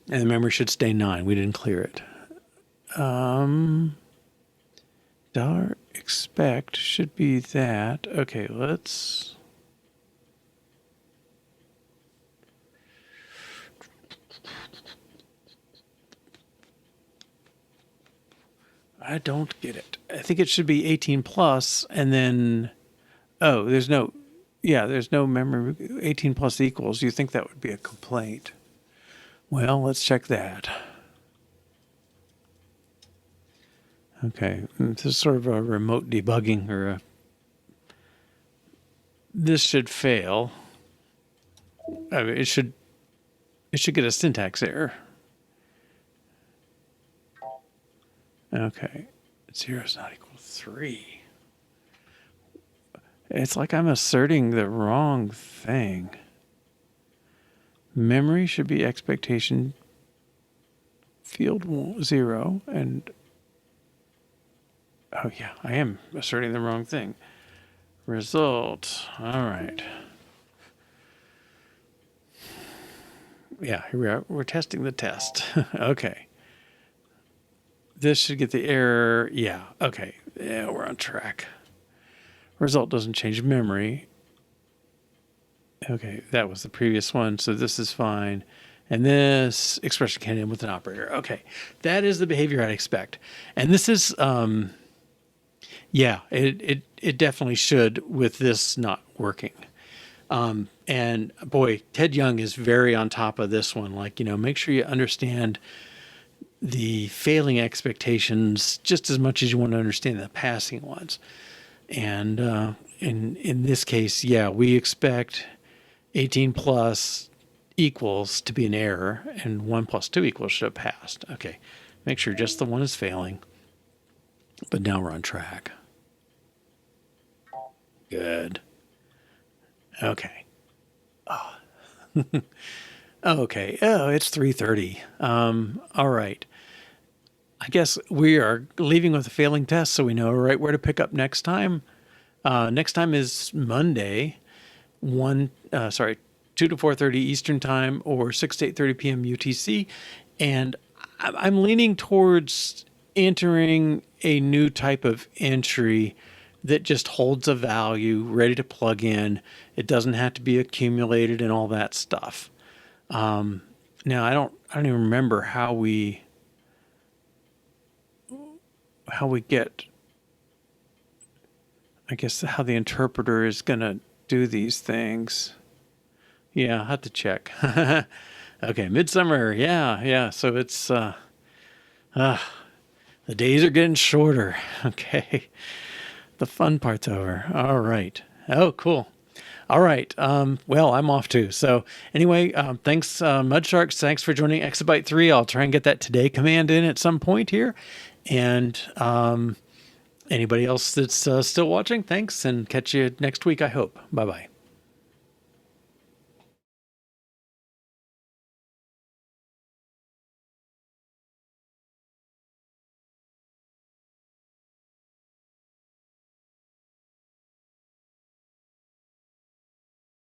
the memory should stay 9. We didn't clear it. $expect should be that. Okay, let's... I don't get it. I think it should be 18 plus, and then... Oh, there's no memory. 18 plus equals. You think that would be a complaint. Well, let's check that. Okay, this is sort of a remote debugging, or this should fail. I mean, it should get a syntax error. Okay, 0 is not equal to 3. It's like I'm asserting the wrong thing. Memory should be expectation field 0, and oh yeah, I am asserting the wrong thing. Result, all right. Yeah, here we are. We're testing the test. Okay. This should get the error. Yeah, okay. Yeah, we're on track. Result doesn't change memory. Okay, that was the previous one, so this is fine. And this expression can end with an operator. Okay, that is the behavior I'd expect. And this is, yeah, it definitely should with this not working. And boy, Ted Young is very on top of this one. Like, make sure you understand the failing expectations just as much as you want to understand the passing ones. And in this case, yeah, we expect 18 plus equals to be an error, and 1 plus 2 equals should have passed. Okay, make sure just the one is failing, but now we're on track. Good. Okay. Oh. Okay. Oh, it's 3:30. All right. I guess we are leaving with a failing test, so we know right where to pick up next time. Next time is Monday, 2 to 4:30 Eastern Time, or 6 to 8:30 p.m. UTC. And I'm leaning towards entering a new type of entry that just holds a value ready to plug in. It doesn't have to be accumulated and all that stuff. Now I don't even remember how we get, I guess, how the interpreter is going to do these things. Yeah, I'll have to check. Okay, midsummer. Yeah. So it's, The days are getting shorter. Okay. The fun part's over. All right. Oh, cool. All right. Well, I'm off too. So anyway, thanks, Mudsharks. Thanks for joining Exabyte 3. I'll try and get that today command in at some point here. And anybody else that's still watching, thanks, and catch you next week, I hope. Bye-bye.